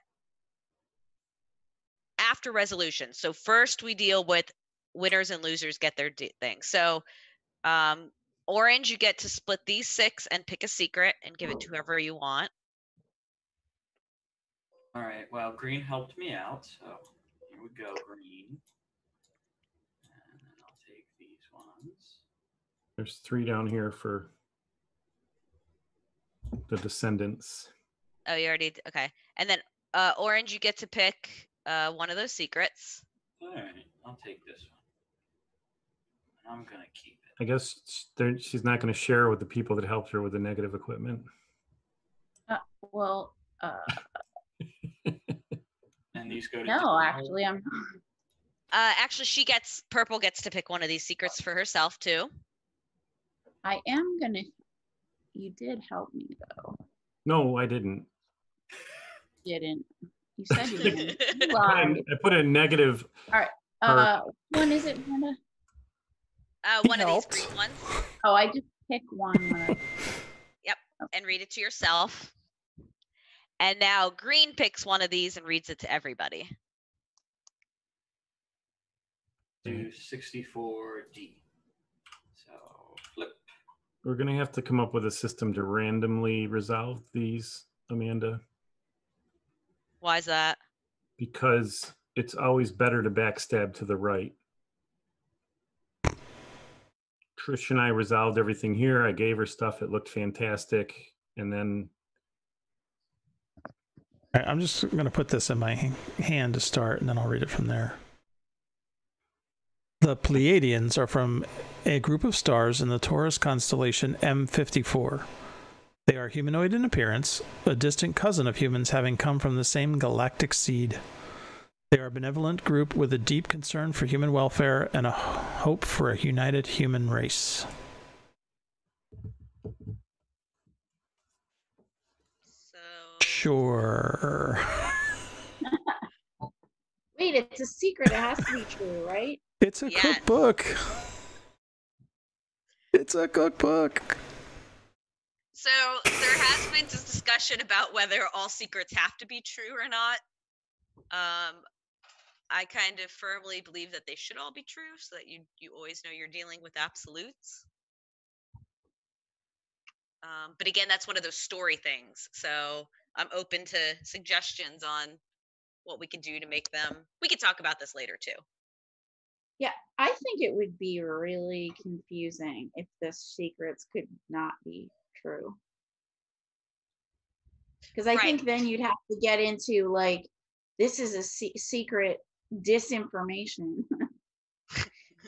after resolution. So first we deal with winners and losers get their thing. So orange, you get to split these 6 and pick a secret and give it to whoever you want. All right. Well, green helped me out, so here we go, green. And then I'll take these ones. There's 3 down here for the descendants. Oh, you already, okay. And then orange, you get to pick one of those secrets. All right. I'll take this one. And I'm going to keep it. I guess she's not going to share with the people that helped her with the negative equipment. And these go to No, actually, I'm not. Actually, purple gets to pick one of these secrets for herself too. I am gonna. You did help me though. No, I didn't. You didn't. You said you didn't. You I lied. put a negative. All right. When is it, Brenda? One of these green ones. Oh, I just pick one. Yep, and read it to yourself. And now green picks one of these and reads it to everybody. Do 64D. So flip. We're going to have to come up with a system to randomly resolve these, Amanda. Why is that? Because it's always better to backstab to the right. Trish and I resolved everything here. I gave her stuff. It looked fantastic. And then I'm just going to put this in my hand to start, and then I'll read it from there. The Pleiadians are from a group of stars in the Taurus constellation M54. They are humanoid in appearance, a distant cousin of humans having come from the same galactic seed. They are a benevolent group with a deep concern for human welfare and a hope for a united human race. Sure. Wait, it's a secret. It has to be true, right? It's a cookbook. It's a cookbook. So there has been this discussion about whether all secrets have to be true or not. I kind of firmly believe that they should all be true so that you always know you're dealing with absolutes. But again, that's one of those story things. So I'm open to suggestions on what we can do to make them. We could talk about this later too. Yeah, I think it would be really confusing if the secrets could not be true. Because I think then you'd have to get into like, this is a secret disinformation.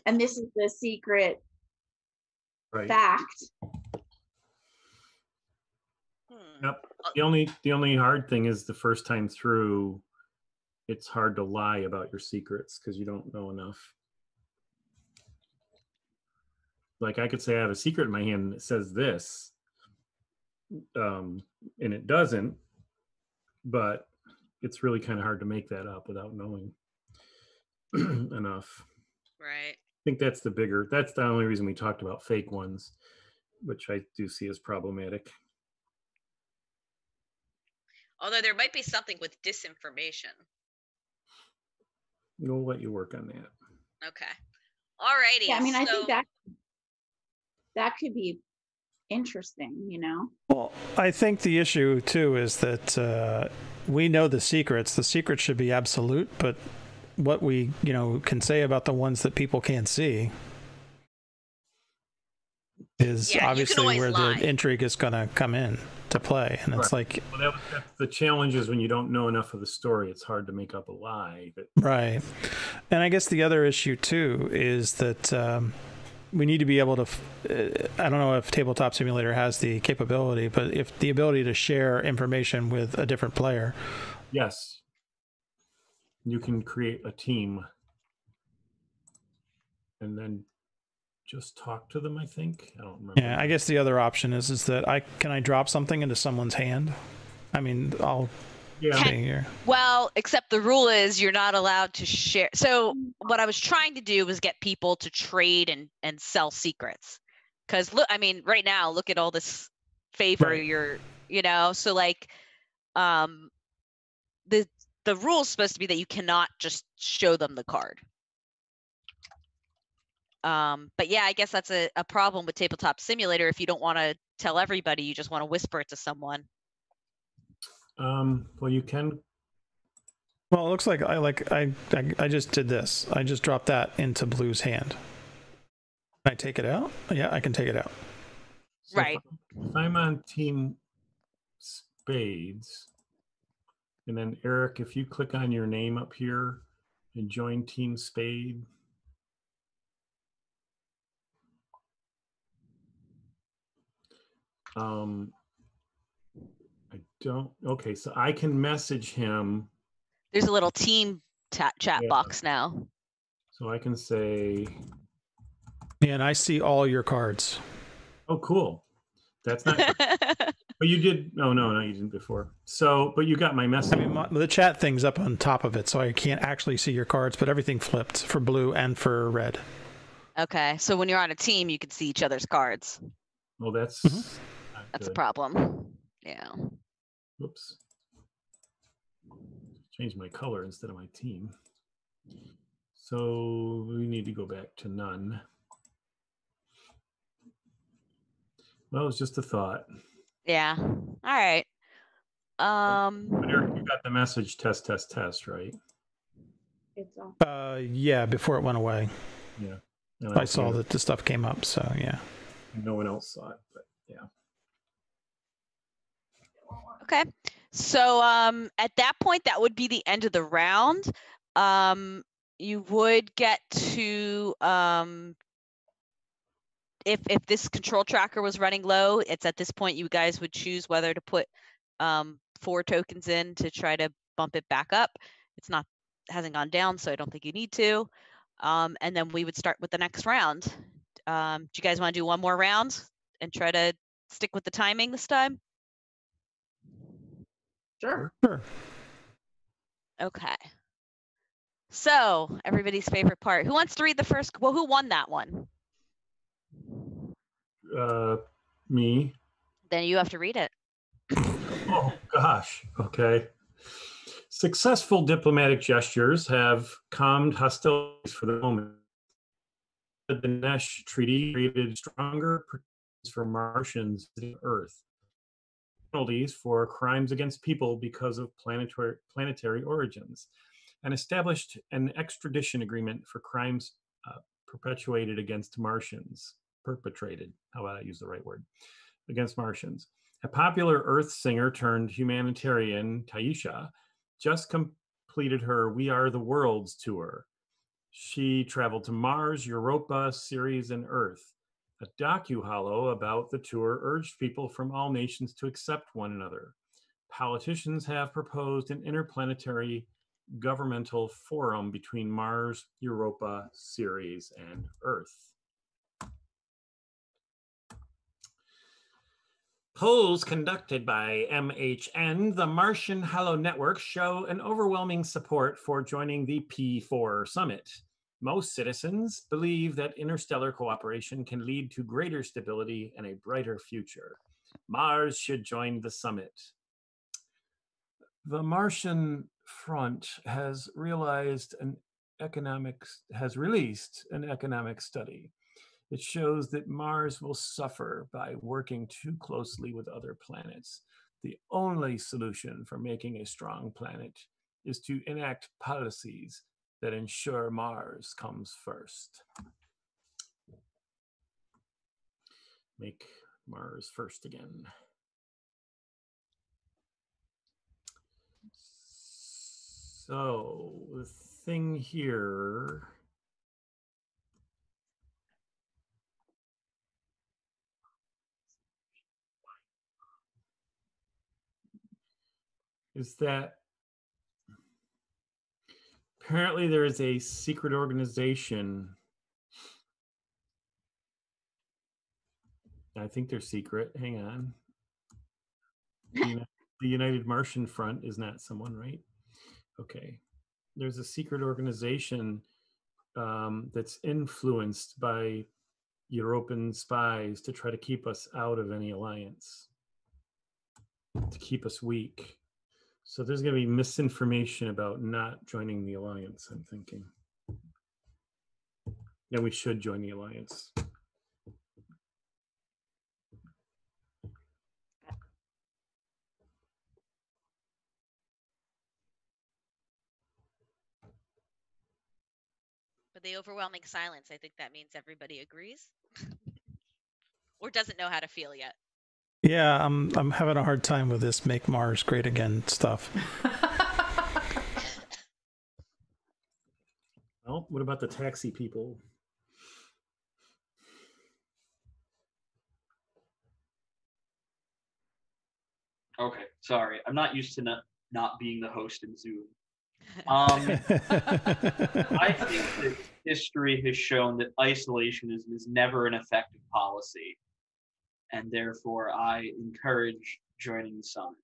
And this is the secret fact. Yep. The only hard thing is the first time through, it's hard to lie about your secrets because you don't know enough. Like I could say I have a secret in my hand that says this, and it doesn't, but it's really kind of hard to make that up without knowing enough. Right. I think that's the only reason we talked about fake ones, which I do see as problematic. Although there might be something with disinformation. We'll let you work on that. Okay. Alrighty. Yeah, I mean, I think that could be interesting, you know? Well, I think the issue too is that we know the secrets. The secrets should be absolute, but what we, can say about the ones that people can't see is obviously where the intrigue is going to come in to play. And it's like, well, that's the challenge is when you don't know enough of the story, it's hard to make up a lie. Right. And I guess the other issue too is that we need to be able to, I don't know if Tabletop Simulator has the capability, but if the ability to share information with a different player. Yes. You can create a team and then just talk to them, I think. I don't remember. Yeah, I guess the other option is that I drop something into someone's hand? I mean, I'll stay here. Well, except the rule is you're not allowed to share. So what I was trying to do was get people to trade and sell secrets. Because look, I mean, right now, look at all this favor you're, so like the rule is supposed to be that you cannot just show them the card. But yeah, I guess that's a problem with Tabletop Simulator. If you don't want to tell everybody, you just want to whisper it to someone. Well, you can. Well, it looks like I just did this. I just dropped that into Blue's hand. Can I take it out? Yeah, I can take it out. So right. If I'm on Team Spades, and then Eric, if you click on your name up here and join Team Spade. I don't. Okay, so I can message him. There's a little team chat box now. So I can say. Yeah, and I see all your cards. Oh, cool. That's not. But you did. Oh, no, you didn't before. So, but you got my message. I mean, the chat thing's up on top of it, so I can't actually see your cards, but everything flipped for blue and for red. Okay, so when you're on a team, you can see each other's cards. Well, that's that's a problem. Yeah. Whoops. Change my color instead of my team. So we need to go back to none. Well, it's just a thought. Yeah. All right. But Eric, you got the message test, right? It's all. Yeah, before it went away. Yeah. I saw that the stuff came up, so yeah. No one else saw it, but yeah. Okay. So at that point, that would be the end of the round. You would get to if this control tracker was running low, it's at this point you guys would choose whether to put 4 tokens in to try to bump it back up. It's not hasn't gone down, so I don't think you need to. And then we would start with the next round. Do you guys want to do one more round and try to stick with the timing this time? Sure. Okay. So everybody's favorite part. Who wants to read the first? Well, who won that one? Me. Then you have to read it. Oh, gosh. Okay. Successful diplomatic gestures have calmed hostilities for the moment. The Nash Treaty created stronger protections for Martians on Earth. Penalties for crimes against people because of planetary origins, and established an extradition agreement for crimes perpetrated against Martians. How about I use the right word? Against Martians. A popular Earth singer turned humanitarian, Taisha, just completed her We Are the Worlds tour. She traveled to Mars, Europa, Ceres, and Earth. A docu-holo about the tour urged people from all nations to accept one another. Politicians have proposed an interplanetary governmental forum between Mars, Europa, Ceres, and Earth. Polls conducted by MHN, the Martian Halo Network, show an overwhelming support for joining the P4 summit. Most citizens believe that interstellar cooperation can lead to greater stability and a brighter future. Mars should join the summit. The Martian Front has released an economic study. It shows that Mars will suffer by working too closely with other planets. The only solution for making a strong planet is to enact policies that ensure Mars comes first. Make Mars first again. So the thing here is that apparently there is a secret organization. I think they're secret. Hang on. The United Martian Front is not someone, right? Okay. There's a secret organization that's influenced by European spies to try to keep us out of any alliance, to keep us weak. So there's going to be misinformation about not joining the alliance, I'm thinking. Yeah, we should join the alliance. But the overwhelming silence, I think that means everybody agrees or doesn't know how to feel yet. Yeah, I'm having a hard time with this "Make Mars Great Again" stuff. Well, what about the taxi people? Okay, sorry. I'm not used to not being the host in Zoom. I think that history has shown that isolationism is never an effective policy, and therefore I encourage joining the summit.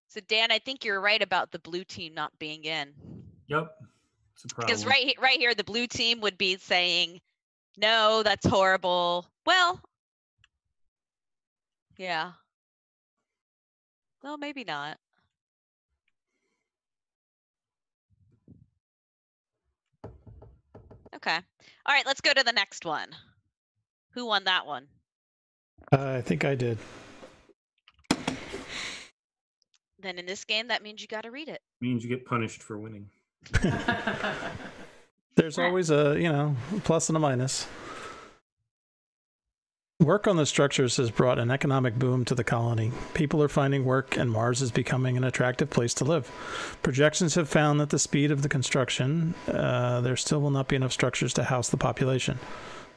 So Dan, I think you're right about the blue team not being in. Yep, it's a problem. Because right here, the blue team would be saying, "No, that's horrible." Well, yeah. Well, maybe not. Okay. All right, let's go to the next one. Who won that one? I think I did. Then in this game, that means you got to read it. Means you get punished for winning. There's always a, plus and a minus. Work on the structures has brought an economic boom to the colony. People are finding work, and Mars is becoming an attractive place to live. Projections have found that the speed of the construction, there still will not be enough structures to house the population.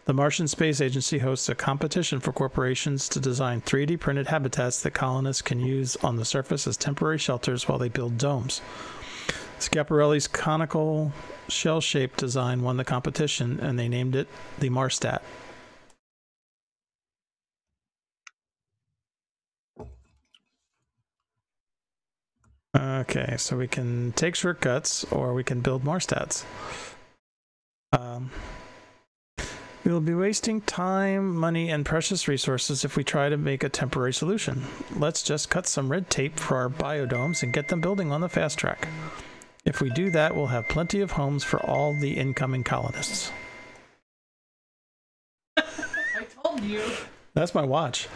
The Martian Space Agency hosts a competition for corporations to design 3D printed habitats that colonists can use on the surface as temporary shelters while they build domes. Schiaparelli's conical shell-shaped design won the competition, and they named it the Marstat. Okay, so we can take shortcuts, or we can build Marstats. We'll be wasting time, money, and precious resources if we try to make a temporary solution. Let's just cut some red tape for our biodomes and get them building on the fast track. If we do that, we'll have plenty of homes for all the incoming colonists. I told you. That's my watch.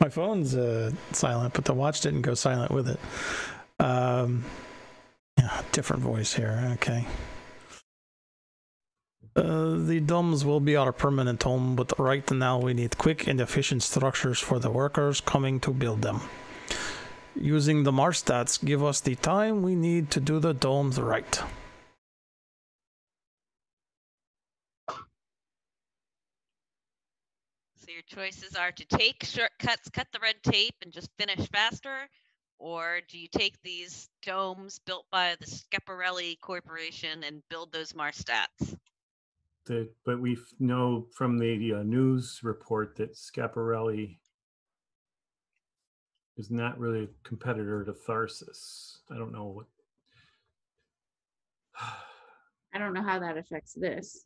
My phone's silent, but the watch didn't go silent with it. Yeah, different voice here. Okay. The domes will be our permanent home, but right now we need quick and efficient structures for the workers coming to build them. Using the Marstats give us the time we need to do the domes right. So your choices are to take shortcuts, cut the red tape, and just finish faster, or do you take these domes built by the Schiaparelli Corporation and build those Marstats? But we know from the news report that Schiaparelli is not really a competitor to Tharsis. I don't know what. I don't know how that affects this.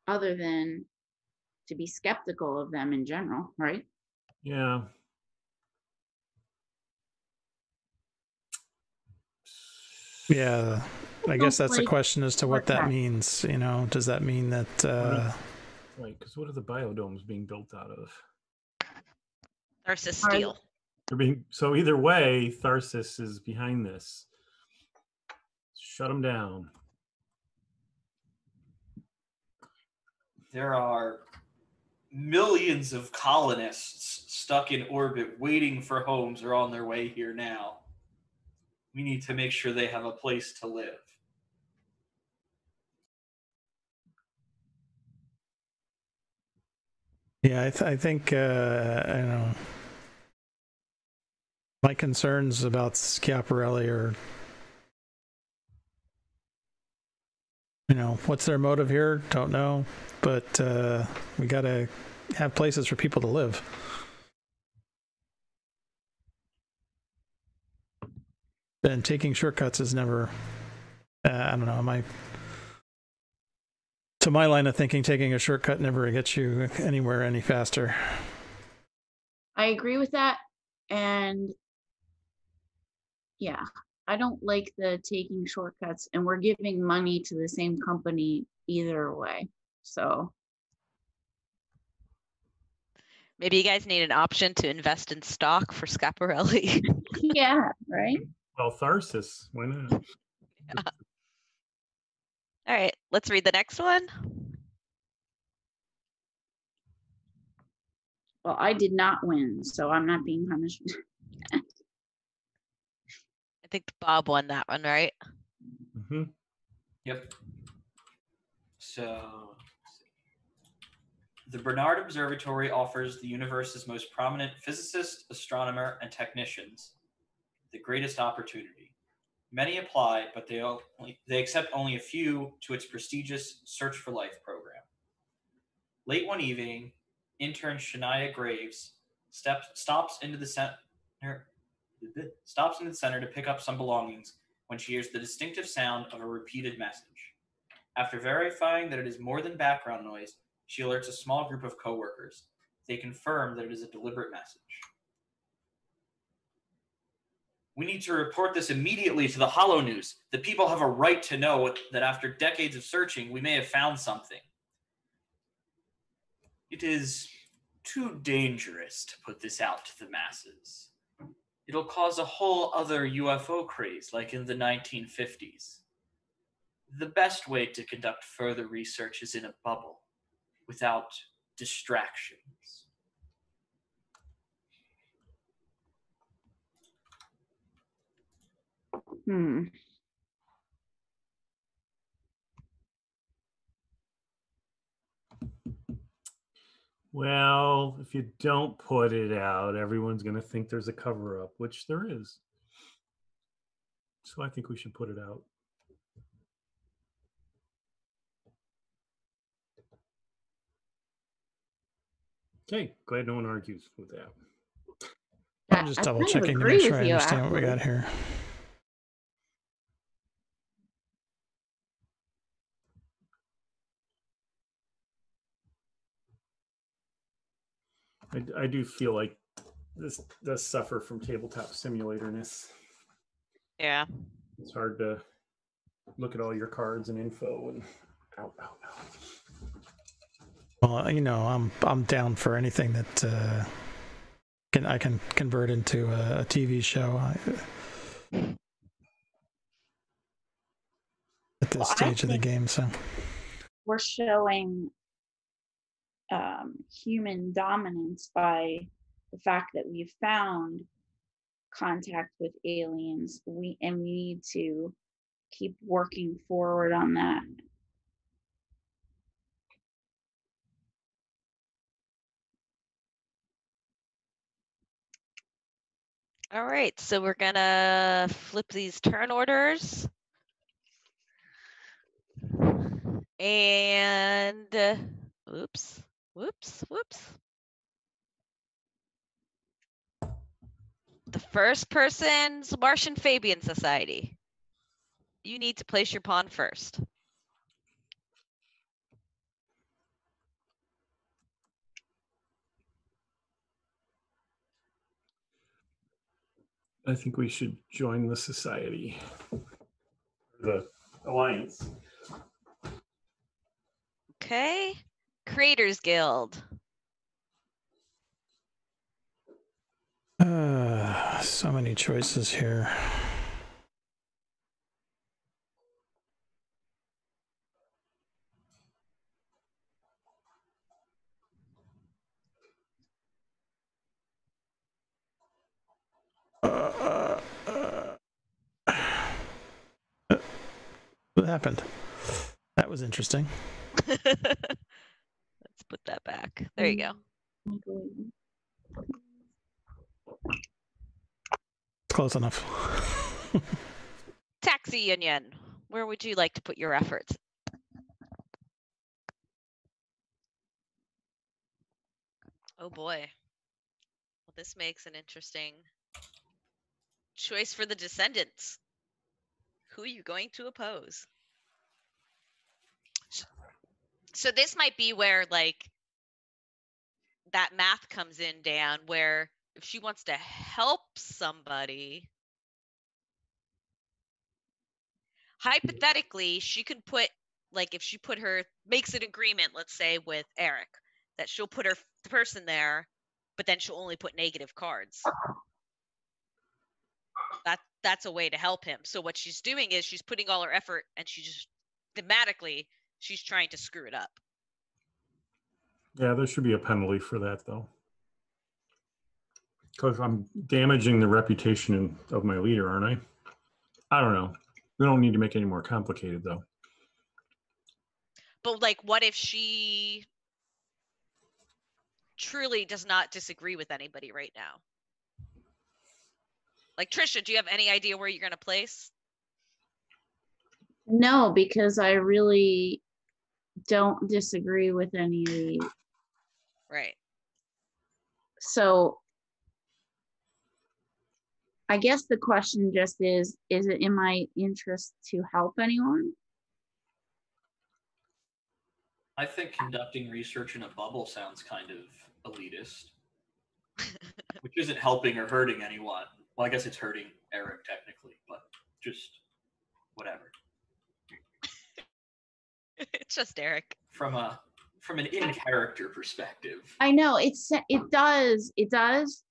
Other than to be skeptical of them in general, right? Yeah. Yeah, I guess that's a question as to what that means. Does that mean that... Right, because what are the biodomes being built out of? Tharsis steel. So either way, Tharsis is behind this. Shut them down. There are millions of colonists stuck in orbit waiting for homes or on their way here now. We need to make sure they have a place to live. Yeah, I think I know. My concerns about Schiaparelli are, what's their motive here? Don't know, but we got to have places for people to live. And taking shortcuts is never, I don't know, to my line of thinking, taking a shortcut never gets you anywhere any faster. I agree with that. And yeah, I don't like the taking shortcuts, and we're giving money to the same company either way. So Maybe you guys need an option to invest in stock for Schiaparelli. yeah, right? Well, Tharsis, why not? Yeah. All right, let's read the next one. Well, I did not win, so I'm not being punished. I think Bob won that one, right? Mm-hmm. Yep. So, the Bernard Observatory offers the universe's most prominent physicist, astronomer, and technicians the greatest opportunity. Many apply, but they accept only a few to its prestigious Search for Life program. Late one evening, intern Shania Graves stops into the center to pick up some belongings when she hears the distinctive sound of a repeated message. After verifying that it is more than background noise, she alerts a small group of coworkers. They confirm that it is a deliberate message. We need to report this immediately to the Hollow News. The people have a right to know that after decades of searching, we may have found something. It is too dangerous to put this out to the masses. It'll cause a whole other UFO craze like in the 1950s. The best way to conduct further research is in a bubble, without distractions. Well, if you don't put it out, everyone's going to think there's a cover up, which there is. So I think we should put it out. Okay, glad no one argues with that. I'm just double checking to make sure I understand what we got here. I do feel like this does suffer from tabletop simulatorness. Yeah. It's hard to look at all your cards and info and Well, I'm down for anything that I can convert into a TV show at this stage of the game. So we're showing human dominance by the fact that we've found contact with aliens. We need to keep working forward on that. All right, so we're gonna flip these turn orders. And whoops. The first person's Martian Fabian Society. You need to place your pawn first. I think we should join the society, the alliance. Okay, Creators Guild. So many choices here. what happened? That was interesting. Let's put that back. There you go. Close enough. Taxi union. Where would you like to put your efforts? Oh boy. Well, this makes an interesting choice for the descendants. Who are you going to oppose? So this might be where like that math comes in, Dan, where if she wants to help somebody, hypothetically, she could put, like if she makes an agreement, let's say with Eric, that she'll put her person there, but then she'll only put negative cards. That's a way to help him. So what she's doing is she's putting all her effort, and she just thematically she's trying to screw it up. Yeah, there should be a penalty for that, though. Because I'm damaging the reputation of my leader, aren't I? I don't know. We don't need to make it any more complicated, though. But like, what if she truly does not disagree with anybody right now? Like, Trisha, do you have any idea where you're going to place? No, because I really don't disagree with any of these. Right. So I guess the question just is it in my interest to help anyone? I think conducting research in a bubble sounds kind of elitist, which isn't helping or hurting anyone. Well, I guess it's hurting Eric technically, but just whatever. It's just Eric. From an in-character perspective. I know it does,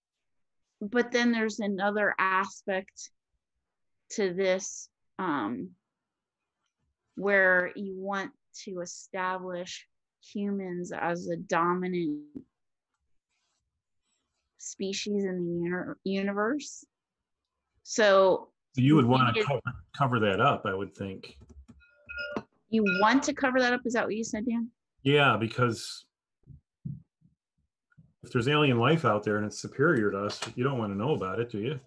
but then there's another aspect to this where you want to establish humans as a dominant species in the universe. So you would want to cover that up, I would think. You want to cover that up? Is that what you said, Dan? Yeah, because if there's alien life out there and it's superior to us, you don't want to know about it, do you?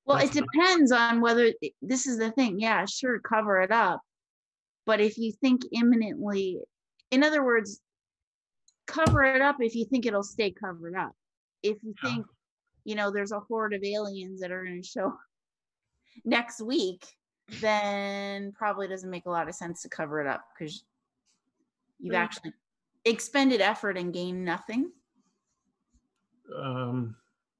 Well, it depends on whether this is the thing. Yeah, sure, cover it up. But if you think imminently, in other words, cover it up if you think it'll stay covered up. If you think, there's a horde of aliens that are going to show next week, then probably doesn't make a lot of sense to cover it up because you've actually expended effort and gained nothing.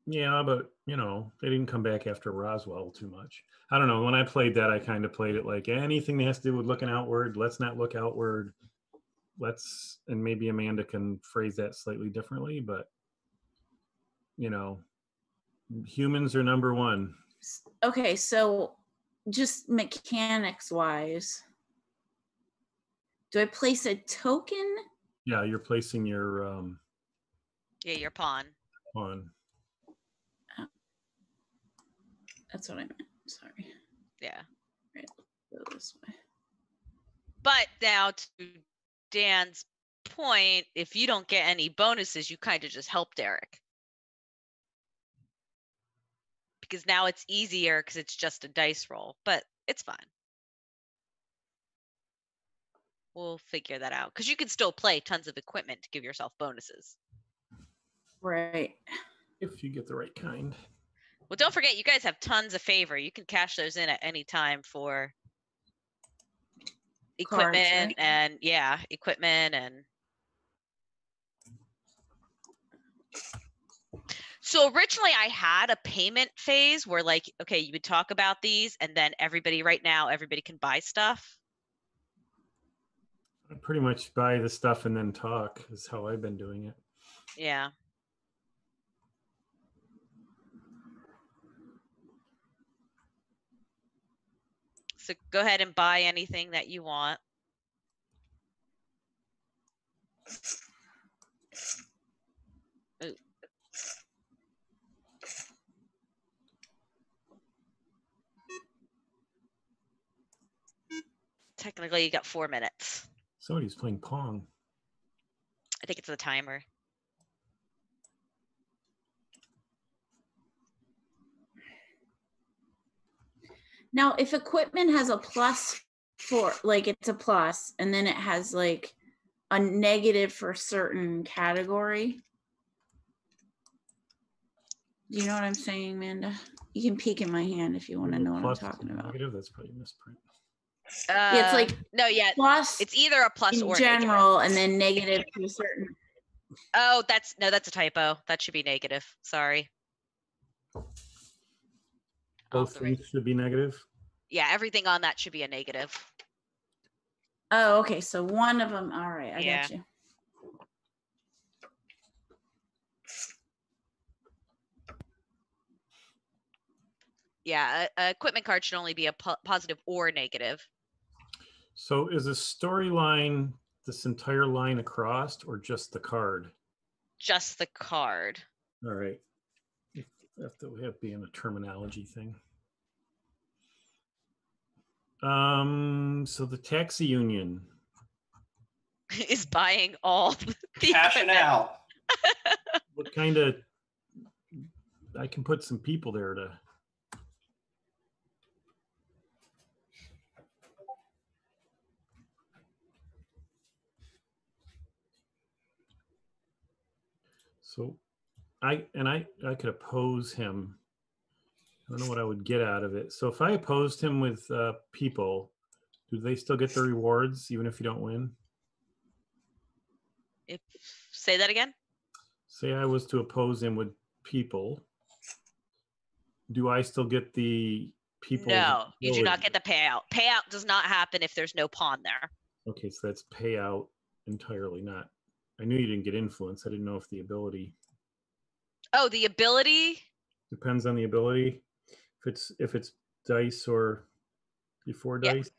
Yeah, but they didn't come back after Roswell too much. I don't know. When I played that, I kind of played it like anything that has to do with looking outward, let's not look outward. And maybe Amanda can phrase that slightly differently, but humans are number one. Okay, so just mechanics wise, do I place a token? Yeah, you're placing your your pawn. That's what I meant. Sorry. Yeah. Right. Go this way. But now to Dan's point, if you don't get any bonuses, you kind of just helped Eric. Because now it's easier because it's just a dice roll, but it's fine. We'll figure that out because you can still play tons of equipment to give yourself bonuses. Right. If you get the right kind. Well, don't forget, you guys have tons of favor. You can cash those in at any time for equipment. Cards, right? And equipment and. So originally I had a payment phase where okay, you would talk about these and then everybody can buy stuff. I pretty much buy the stuff and then talk is how I've been doing it. Yeah. So go ahead and buy anything that you want. Ooh. technically, you got 4 minutes. Somebody's playing Pong. I think it's the timer. Now, if equipment has a plus for, like, it's a plus, and then it has like a negative for a certain category. Do you know what I'm saying, Amanda? You can peek in my hand if you want to know what I'm talking about. Negative, that's probably a misprint. Yeah, it's like no, yeah, plus it's either a plus in or general, negative. and then negative to a certain. Oh, that's a typo. That should be negative. Sorry. Both things should be negative. Yeah, everything on that should be a negative. Oh, okay. So one of them. All right, I got you. Yeah, a equipment card should only be a positive or negative. So is a storyline this entire line across or just the card? Just the card. All right. That would have to be in a terminology thing. So the taxi union is buying all the cashing out. What kind of? I can put some people there to. So, I could oppose him. I don't know what I would get out of it. So if I opposed him with people, do they still get the rewards even if you don't win? Say that again. Say I was to oppose him with people. Do I still get the people? No, you do not get the payout. Payout does not happen if there's no pawn there. Okay, so that's payout entirely, not. I knew you didn't get influence. I didn't know if the ability. Oh, the ability? Depends on the ability. If it's dice or before dice.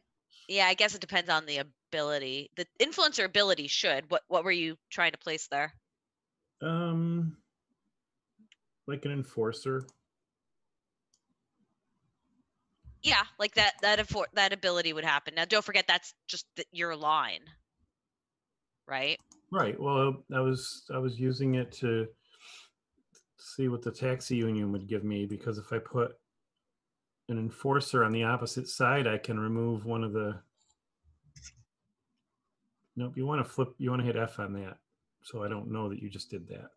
Yeah, I guess it depends on the ability. The influencer ability should. What were you trying to place there? Like an enforcer. Yeah, like that ability would happen. Now, don't forget that's just your line, right? Right. Well, I was using it to see what the taxi union would give me, because if I put an enforcer on the opposite side, I can remove one of the. Nope. You want to flip. You want to hit F on that. So I don't know that you just did that.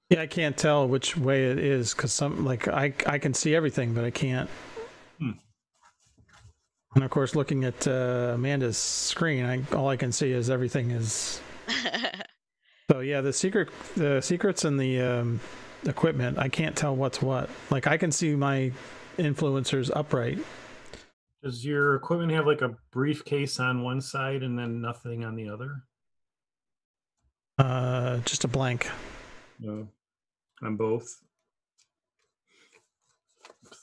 Yeah, I can't tell which way it is because some like I can see everything, but I can't. And of course, looking at Amanda's screen, all I can see is everything is. So yeah, the secrets and the equipment, I can't tell what's what. Like I can see my influencers upright. Does your equipment have like a briefcase on one side and then nothing on the other? Just a blank. No, on both.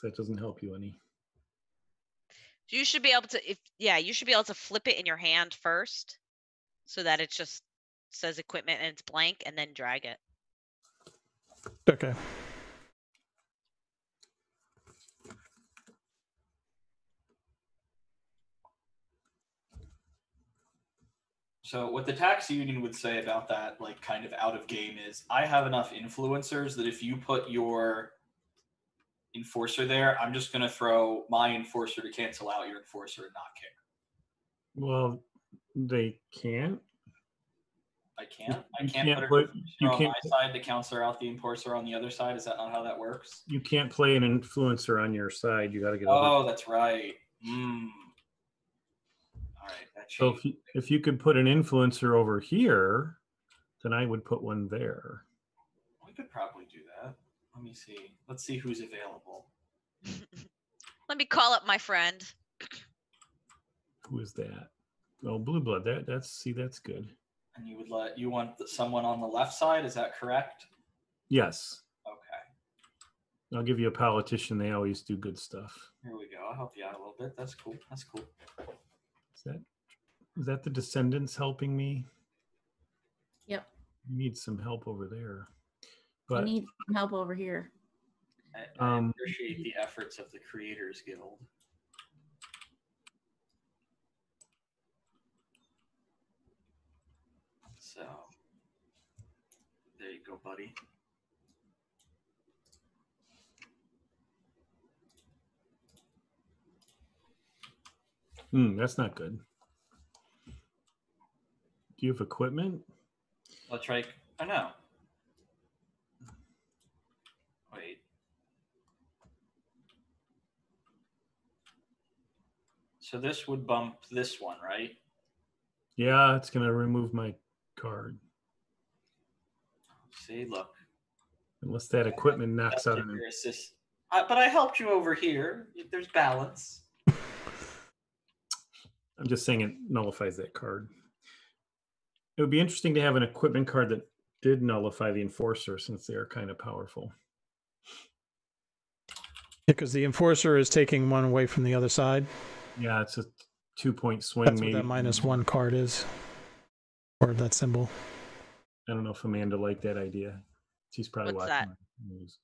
That doesn't help you any. You should be able to, you should be able to flip it in your hand first, so that it just says equipment and it's blank, and then drag it. Okay. So what the taxi union would say about that, like kind of out of game, is I have enough influencers that if you put your enforcer there, I'm just going to throw my enforcer to cancel out your enforcer and not care. Well, they can't. I can't. I can't put an enforcer on my side to cancel out the enforcer on the other side. Is that not how that works? You can't play an influencer on your side. You got to get. Oh, that's right. All right. That so if you could put an influencer over here, then I would put one there. We could probably do that. Let me see. Let's see who's available. Let me call up my friend. Who is that? Oh, Blue Blood. That's good. And you want someone on the left side? Is that correct? Yes. Okay. I'll give you a politician. They always do good stuff. Here we go. I'll help you out a little bit. That's cool. That's cool. Is that the Descendants helping me? Yep. You need some help over there. But I need some help over here. I appreciate the efforts of the Creators Guild. So there you go, buddy. That's not good. Do you have equipment? Let's try. I know. Wait. So this would bump this one, right? Yeah, it's going to remove my card. See, look. Unless that equipment knocks out an... But I helped you over here. There's balance. I'm just saying it nullifies that card. It would be interesting to have an equipment card that did nullify the Enforcer, since they are kind of powerful. Because the Enforcer is taking one away from the other side. Yeah, it's a 2-point swing. That's maybe. what that -1 card is. Or that symbol. I don't know if Amanda liked that idea. She's probably What's watching that? my news.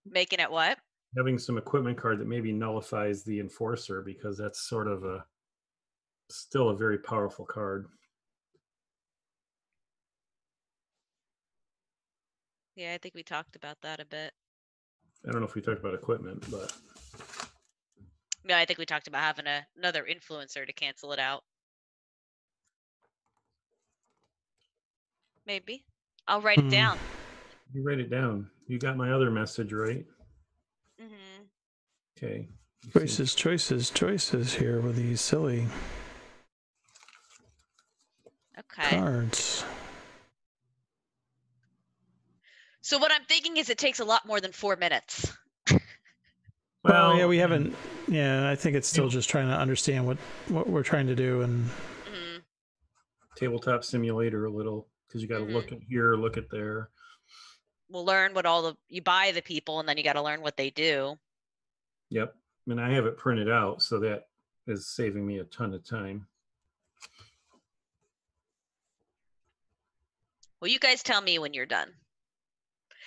Making it what? Having some equipment card that maybe nullifies the Enforcer, because that's sort of still a very powerful card. Yeah, I think we talked about that a bit. I don't know if we talked about equipment, but No, I think we talked about having another influencer to cancel it out. Maybe. I'll write it down. you write it down. You got my other message, right? Mm-hmm. Okay. Choices here with these silly cards. So what I'm thinking is it takes a lot more than 4 minutes. Well, yeah, we haven't. Yeah, I think it's still just trying to understand what we're trying to do, and tabletop simulator a little, because you got to look at here, look at there. We'll learn what you buy the people, and then you got to learn what they do. Yep, and I have it printed out, so that is saving me a ton of time. Well, you guys tell me when you're done.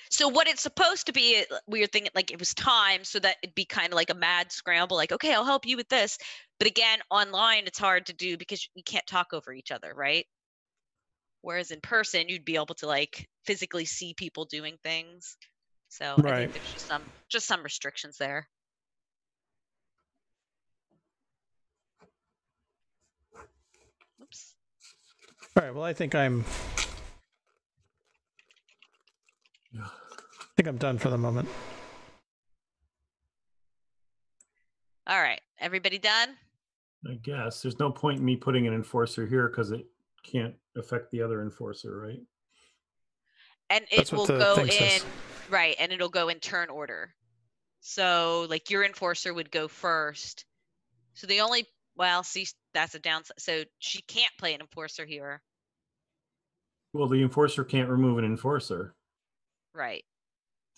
So what it's supposed to be, we were thinking like it was time, so that it'd be kind of like a mad scramble, like, okay, I'll help you with this. But again, online, it's hard to do because you can't talk over each other, right? Whereas in person, you'd be able to like physically see people doing things. So I think there's just some restrictions there. Oops. All right. Well, I think I'm done for the moment. All right. Everybody done? I guess there's no point in me putting an Enforcer here because it can't affect the other Enforcer, right? And it will go in, right, and it'll go in turn order. So like your Enforcer would go first. So the only, well, see, that's a downside. So she can't play an Enforcer here. Well, the Enforcer can't remove an Enforcer. Right.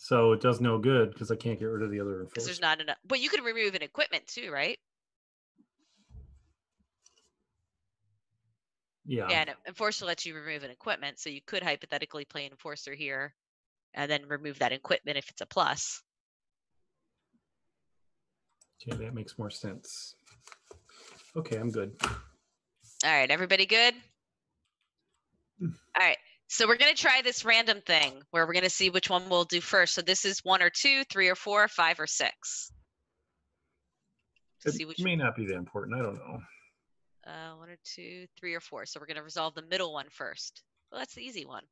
So it does no good because I can't get rid of the other Enforcer. Because there's not enough. But you could remove an equipment too, right? Yeah. Yeah, and Enforcer lets you remove an equipment, so you could hypothetically play an Enforcer here and then remove that equipment if it's a plus. Okay, that makes more sense. Okay, I'm good. All right, everybody good? All right, so we're going to try this random thing where we're going to see which one we'll do first. So this is 1 or 2, 3 or 4, 5 or 6. It may not be that important. I don't know. 1 or 2, 3 or 4. So we're going to resolve the middle one first. Well, that's the easy one.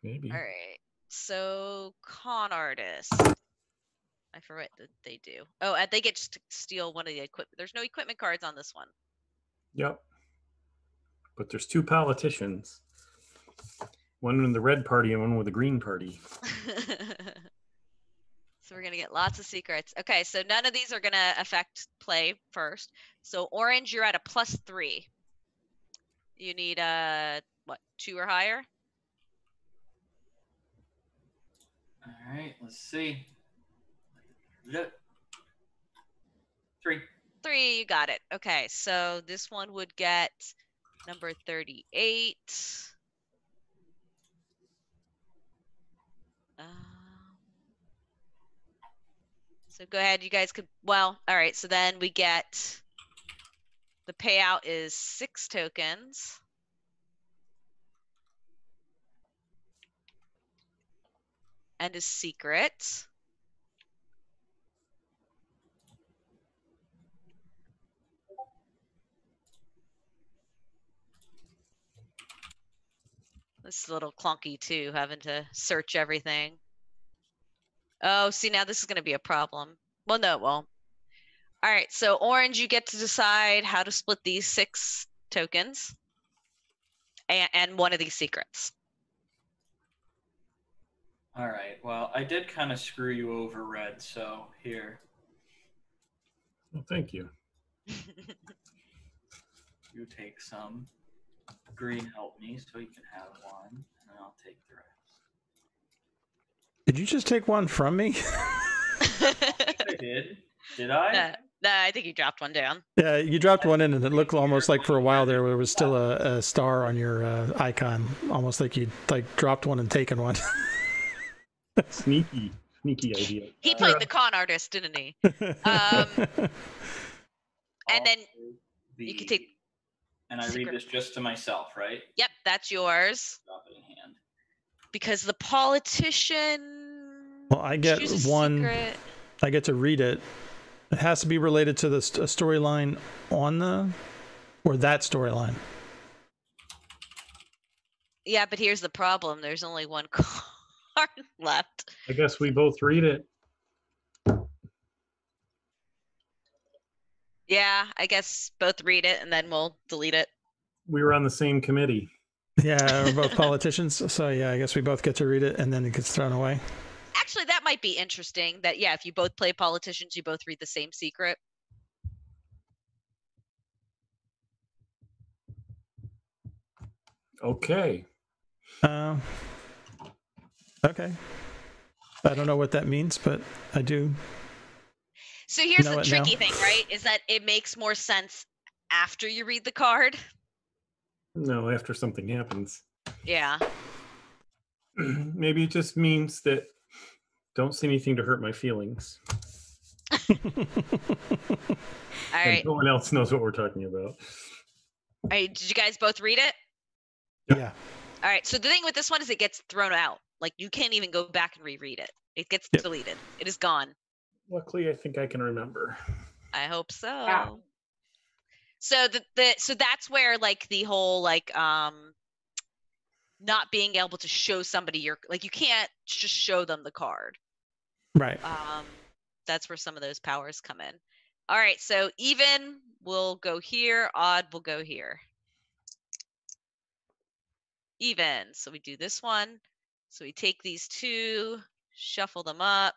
Maybe. All right. So con artist. I forget what they do. Oh, and they get to steal one of the equipment. There's no equipment cards on this one. Yep. But there's 2 politicians. One in the red party and one with the green party. So we're going to get lots of secrets. Okay, so none of these are going to affect play first. So orange, you're at a +3. You need what, 2 or higher? All right, let's see. Look. 3. 3, you got it. Okay, so this one would get number 38. So go ahead, you guys could, well, all right, so then we get, the payout is 6 tokens. and a secret. This is a little clunky too, having to search everything. Oh, see, now this is going to be a problem. Well, no, it won't. All right, so orange, you get to decide how to split these 6 tokens and one of these secrets. All right. Well, I did kind of screw you over, Red. So here, Well, thank you. you take some. Green, help me, so you can have one, and I'll take the rest. Did you just take one from me? I did. Did I? No, I think you dropped one down. Yeah, you dropped one in, and it looked almost like for a while there was still a star on your icon, almost like you dropped one and taken one. Sneaky idea. He played the con artist, didn't he? And then you can take. And I read this just to myself, right? Yep, that's yours. Drop it in hand. Because the politician. Well, I get one. Secret. I get to read it. It has to be related to the storyline on or that storyline. Yeah, but here's the problem. There's only one card left. I guess we both read it. Yeah, I guess both read it and then we'll delete it. We were on the same committee. Yeah, we're both politicians. So yeah, I guess we both get to read it and then it gets thrown away. Actually, that might be interesting. That, yeah, if you both play politicians, you both read the same secret. Okay. Okay. I don't know what that means, but I do. So here's the tricky thing, right? Is that it makes more sense after you read the card. No, after something happens. Yeah. Maybe it just means that don't say anything to hurt my feelings. All right. No one else knows what we're talking about. All right. Did you guys both read it? Yeah. All right. So the thing with this one is it gets thrown out. Like you can't even go back and reread it. It gets deleted. It is gone. Luckily, I think I can remember. I hope so. Wow. So so that's where like the whole like not being able to show somebody your like you can't just show them the card. Right. That's where some of those powers come in. All right, so even will go here, odd will go here. Even. So we do this one. So we take these 2, shuffle them up,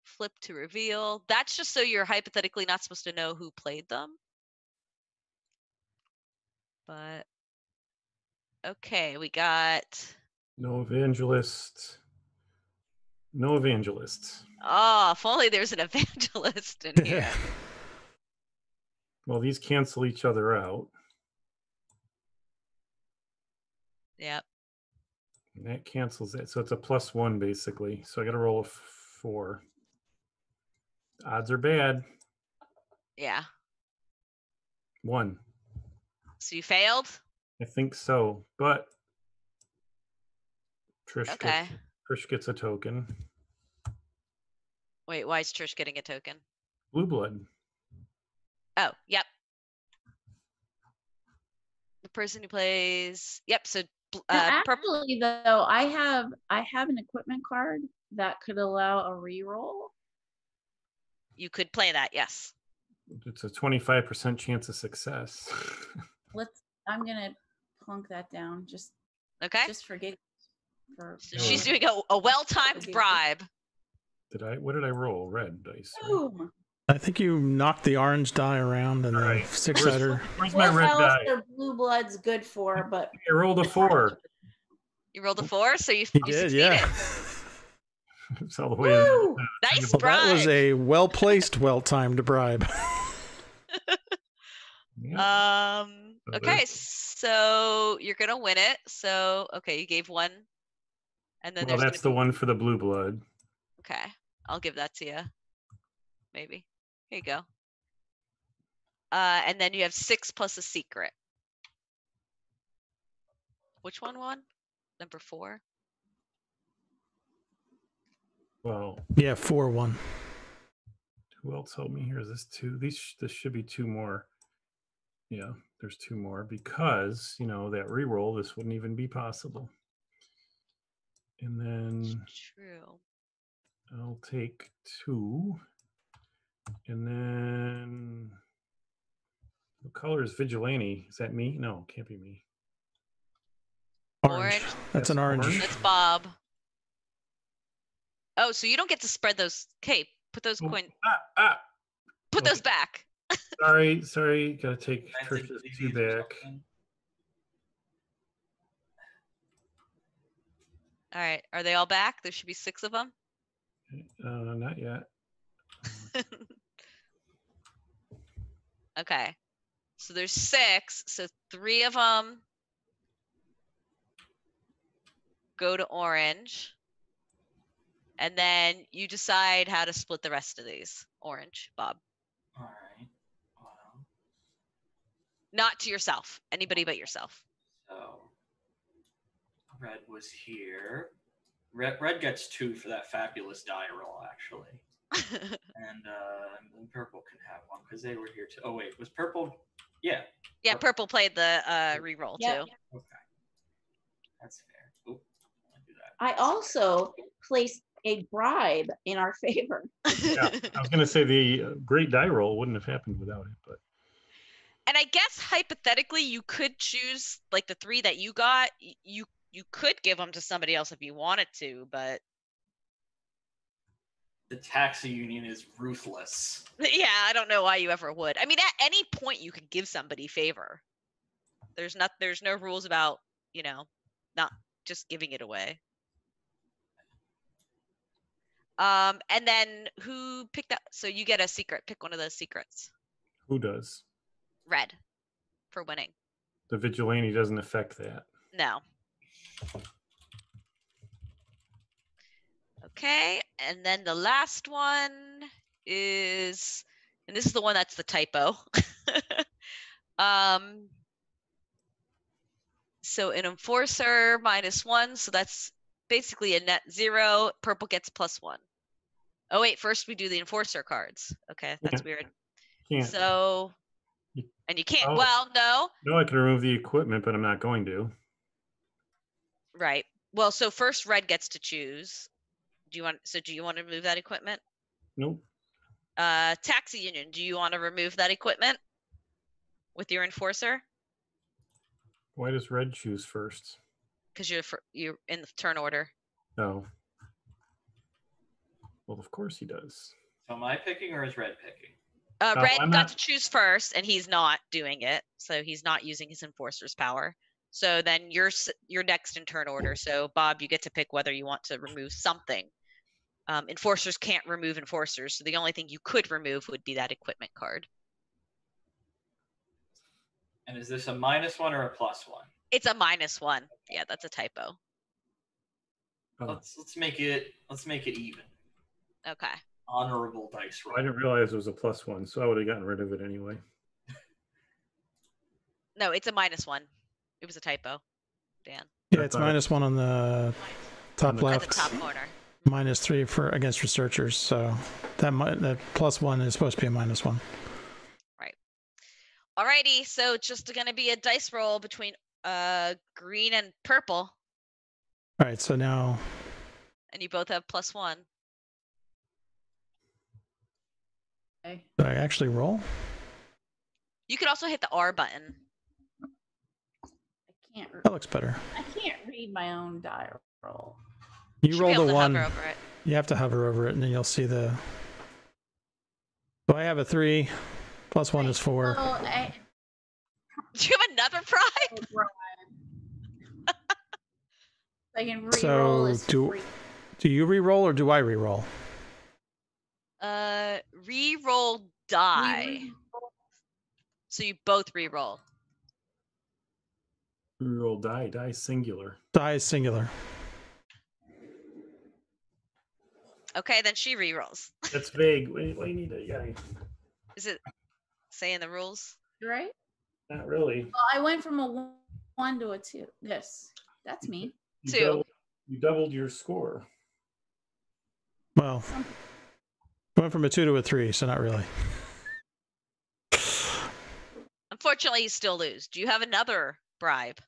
flip to reveal. That's just so you're hypothetically not supposed to know who played them. But okay, we got No evangelist. No evangelists. oh, if only there's an evangelist in here. Well, these cancel each other out. Yep. And that cancels it. So it's a +1 basically. So I got to roll a 4. Odds are bad. Yeah. 1. So you failed? I think so. But Trish gets a token. Wait, why is Trish getting a token? Blue blood. Oh, yep. The person who plays, yep. So actually, though, I have an equipment card that could allow a reroll. You could play that, yes. It's a 25% chance of success. I'm gonna plunk that down. Just for giggles. So she's doing a well-timed bribe. What did I roll? Red dice. Right? Boom. I think you knocked the orange die around and the 6-sider. Where's my red die? Blue blood's good for, but I rolled a 4. You rolled a 4, so you did, yeah. It's all the way. Nice Well, bribe. that was a well-placed, well-timed bribe. Yeah. Okay, so you're gonna win it. So okay, you gave 1, and then that's the one for the blue blood. Okay, I'll give that to you. Maybe. Here you go. And then you have 6 plus a secret. Which one won? Number 4. Well, Yeah, 4-1. who else helped me here? Is this two? This should be two more. Yeah, there's two more because, you know, that reroll, this wouldn't even be possible. And then True. I'll take 2. And then what color is Vigilante? Is that me? No, can't be me. Orange. That's an orange. That's Bob. Oh, so you don't get to spread those. Okay, put those coins. Put those back. Sorry. Gotta take Trisha's 2 back. All right, are they all back? There should be 6 of them. Not yet. Okay, so there's 6. So 3 of them go to orange, and then you decide how to split the rest of these. Orange, Bob. All right. Well, Not to yourself. Anybody but yourself. so red was here. Red gets 2 for that fabulous die roll, actually. And purple can have 1 because they were here too. Oh wait, was purple? Yeah. Yeah, purple played the reroll Yep. too. Okay. That's fair. Oop, I do that. I also placed a bribe in our favor. Yeah, I was gonna say the great die roll wouldn't have happened without it, but And I guess hypothetically, you could choose like the 3 that you got. You could give them to somebody else if you wanted to, but The taxi union is ruthless. yeah, I don't know why you ever would. I mean, at any point you could give somebody favor. There's no rules about, you know, not just giving it away. And then who picked up? So you get a secret. Pick one of those secrets. who does? Red for winning. The Vigilante doesn't affect that. No. Okay, and then the last one is, and this is the one that's the typo. So an enforcer -1, so that's basically a net 0. Purple gets +1. Oh wait, first we do the enforcer cards. Okay, that's weird. Can't. So, and you can't. Oh. Well, no. No, I can remove the equipment, but I'm not going to. Right. Well, so first red gets to choose. Do you want to remove that equipment? Nope. Taxi union, do you want to remove that equipment with your enforcer? Why does red choose first? Because you're in the turn order. No. Well, of course he does. So am I picking or is red picking? Red I'm got not- to choose first, and he's not doing it, so he's not using his enforcer's power. So then you're next in turn order. So Bob, you get to pick whether you want to remove something. Enforcers can't remove enforcers, so the only thing you could remove would be that equipment card. And is this a -1 or a +1? It's a -1. Yeah, that's a typo. Oh, Let's make it even. Okay. Honorable dice roll. I didn't realize it was a +1, so I would have gotten rid of it anyway. No, it's a -1. It was a typo, Dan. Yeah, it's -1 on the top At the left. top corner. -3 for against researchers. So that +1 is supposed to be a -1. Right. Alrighty, so it's just going to be a dice roll between green and purple, All right, so now and you both have +1. Okay. do I actually roll? You could also hit the R button. I can't. That looks better. I can't read my own die roll. You should be roll able the to one. hover over it. You have to hover over it, and then you'll see the. So I have a 3. +1 is 4. Oh, I Do you have another prize? I can re-roll. So as do free. you re-roll or do I re-roll? Re-roll die. Re-roll. So you both re-roll. Reroll die singular. Die is singular. Okay, then she re-rolls. That's vague. What do you need? Yeah, Is it saying the rules? Right? not really. Well, I went from a 1 to a 2. That's me. You 2. You doubled your score. Well, went from a 2 to a 3, so not really. Unfortunately, you still lose. Do you have another bribe?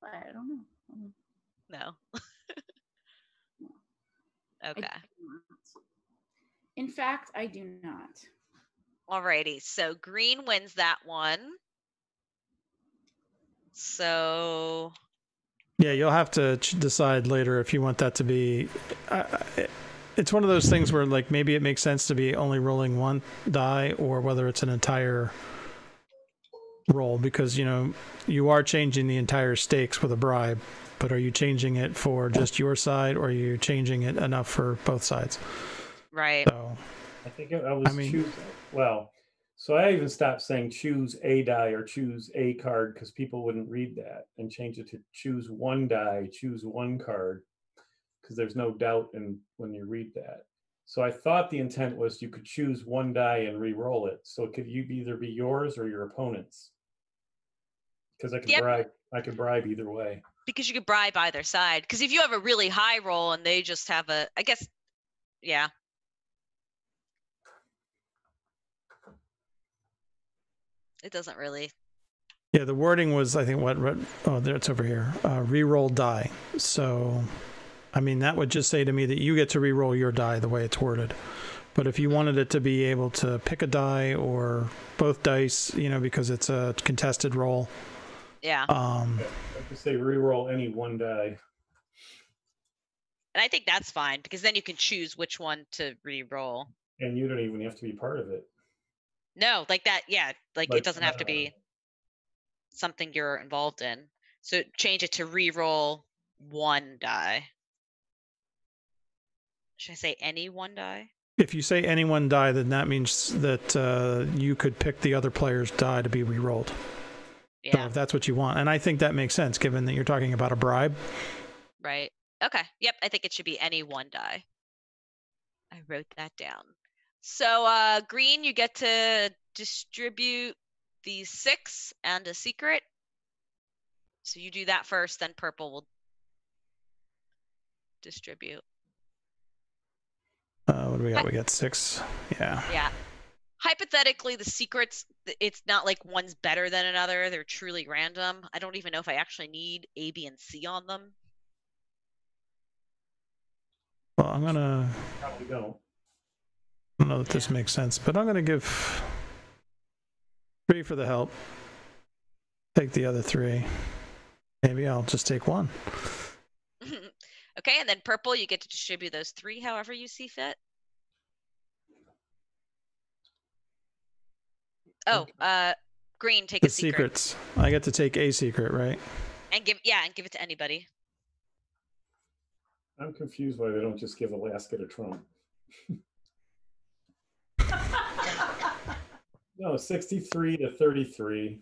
I don't know. No. Okay. I do not. In fact, I do not. Alrighty. So green wins that one. So Yeah, you'll have to decide later if you want that to be. It's one of those things where, like, maybe it makes sense to be only rolling one die, or whether it's an entire roll, because you are changing the entire stakes with a bribe. But are you changing it for just your side, or are you changing it enough for both sides? right. So I think I was choosing. Well, so I even stopped saying choose a die or choose a card, because people wouldn't read that, and change it to choose one die, choose one card, because there's no doubt in when you read that. So I thought the intent was you could choose one die and re-roll it, so it could either be yours or your opponent's, because I could bribe either way. Because you could bribe either side. Because if you have a really high roll and they just have I guess, yeah. It doesn't really. yeah, the wording was, I think, there it's over here. Re-roll die. So, I mean, that would just say to me that you get to re-roll your die the way it's worded. But if you wanted it to be able to pick a die or both dice, because it's a contested roll. Yeah. I could say re-roll any one die. And I think that's fine, because then you can choose which one to re-roll. And you don't even have to be part of it. No, like that, yeah. Like it doesn't have to be something you're involved in. So change it to re-roll one die. Should I say any one die? If you say any one die, then that means that you could pick the other player's die to be re-rolled. Yeah. So if that's what you want. And I think that makes sense, given that you're talking about a bribe. Right. Okay. Yep. I think it should be any one die. I wrote that down. So green, you get to distribute the 6 and a secret. So you do that first, then purple will distribute. What do we got? We got 6. Yeah. Yeah. Hypothetically, the secrets, it's not like one's better than another. They're truly random. I don't even know if I actually need A, B, and C on them. Well, I'm going to... Probably don't. I don't know that this makes sense, but I'm going to give 3 for the help. Take the other 3. Maybe I'll just take 1. Okay, and then purple, you get to distribute those 3 however you see fit. Oh, green, take a secret. Secrets. I get to take a secret, right? And give it to anybody. I'm confused why they don't just give Alaska to Trump. No, 63 to 33.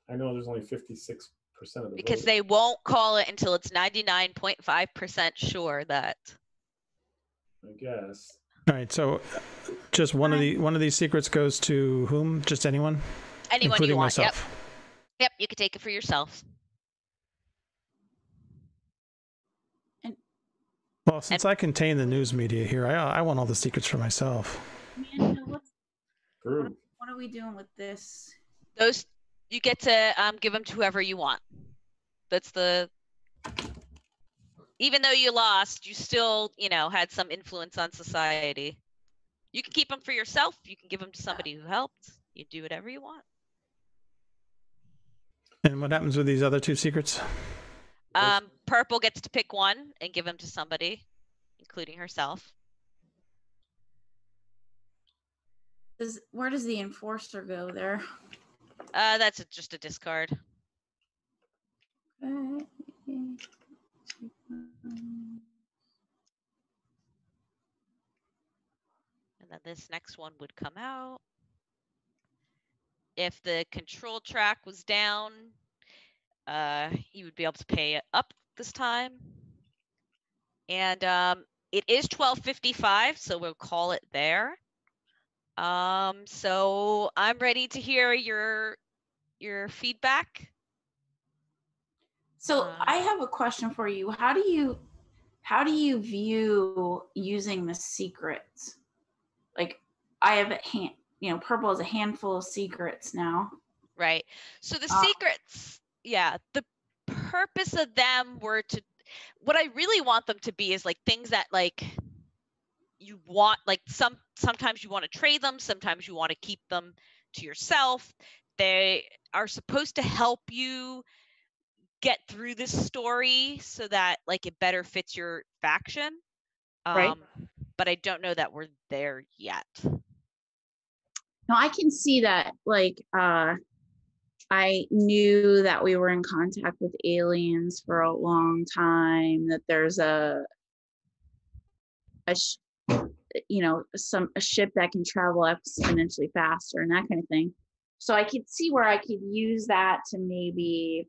I know there's only 56% of the Because vote. they won't call it until it's 99.5% sure that. I guess. All right, so just one of these secrets goes to whom? Just anyone? Anyone including you want. myself. Yep, you can take it for yourself. Well, since I contain the news media here, I want all the secrets for myself. Amanda, True. what are we doing with this? Those you get to give them to whoever you want. That's the. Even though you lost, you still, had some influence on society. You can keep them for yourself. You can give them to somebody who helped. You do whatever you want. And what happens with these other 2 secrets? Purple gets to pick one and give them to somebody, including herself. Where does the enforcer go there? That's just a discard. Okay. And then this next one would come out. If the control track was down, you would be able to pay it up this time. And it is 12:55, so we'll call it there. So I'm ready to hear your feedback. So I have a question for you. How do you how do you view using the secrets? Like, I have purple has a handful of secrets now. Right. So the secrets, yeah, the purpose of them were to, what I really want them to be is like things that like you want, like sometimes you want to trade them, sometimes you want to keep them to yourself. They are supposed to help you get through this story so that like it better fits your faction. Right. But I don't know that we're there yet. No, I can see that. Like, I knew that we were in contact with aliens for a long time, that there's a ship that can travel exponentially faster and that kind of thing. So I could see where I could use that to maybe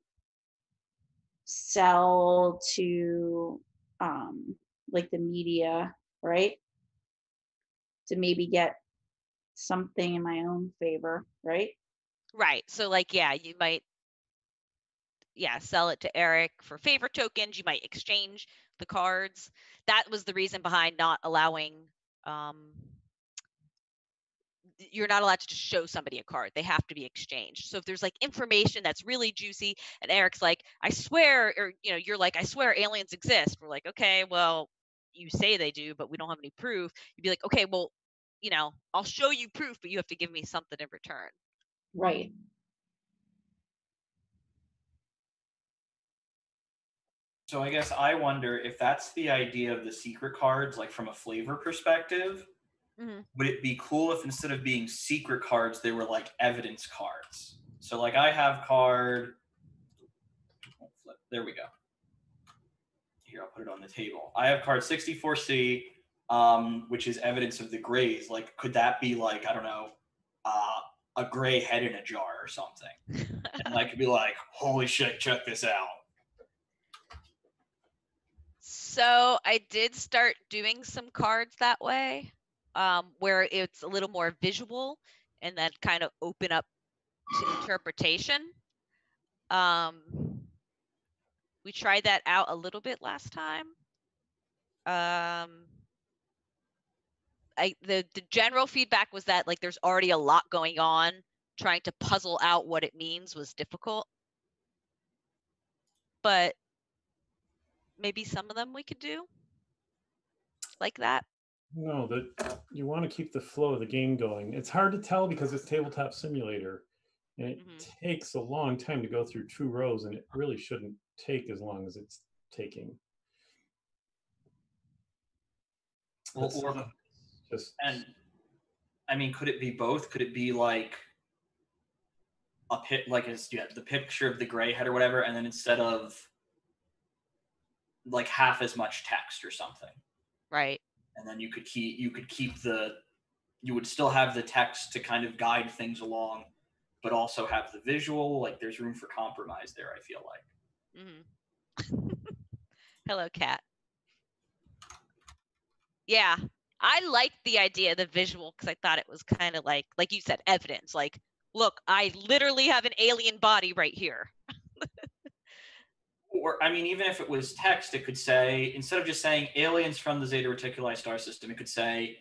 sell to like the media, right? To maybe get something in my own favor, right? Right. So like, yeah, you might, sell it to Eric for favor tokens. You might exchange the cards. That was the reason behind not allowing, you're not allowed to just show somebody a card. They have to be exchanged. So if there's like information that's really juicy and Eric's like, I swear, or, you're like, I swear aliens exist. We're like, okay, well, you say they do, but we don't have any proof. You'd be like, okay, well, I'll show you proof, but you have to give me something in return. Right. So I guess I wonder if that's the idea of the secret cards, like from a flavor perspective, would it be cool if instead of being secret cards, they were like evidence cards? So like I have card, there we go. Here, I'll put it on the table. I have card 64C, which is evidence of the grays. Like, could that be like, I don't know, a gray head in a jar or something? And I could be like, holy shit, check this out. So I did start doing some cards that way, where it's a little more visual and then kind of open up to interpretation. We tried that out a little bit last time. The general feedback was that like there's already a lot going on. Trying to puzzle out what it means was difficult. But maybe some of them we could do like that. No, that you want to keep the flow of the game going. It's hard to tell because it's tabletop simulator, and it takes a long time to go through 2 rows, and it really shouldn't take as long as it's taking. Well, and I mean, could it be both? Could it be like a pit, like the picture of the gray head or whatever, and then instead of like half as much text or something, right? And then you would still have the text to kind of guide things along, but also have the visual. Like there's room for compromise there, I feel like. Hello, Kat. Yeah, I liked the idea of the visual because I thought it was kind of like you said, evidence. Like, look, I literally have an alien body right here. Or, I mean, even if it was text, it could say, instead of just saying aliens from the Zeta Reticuli star system, it could say,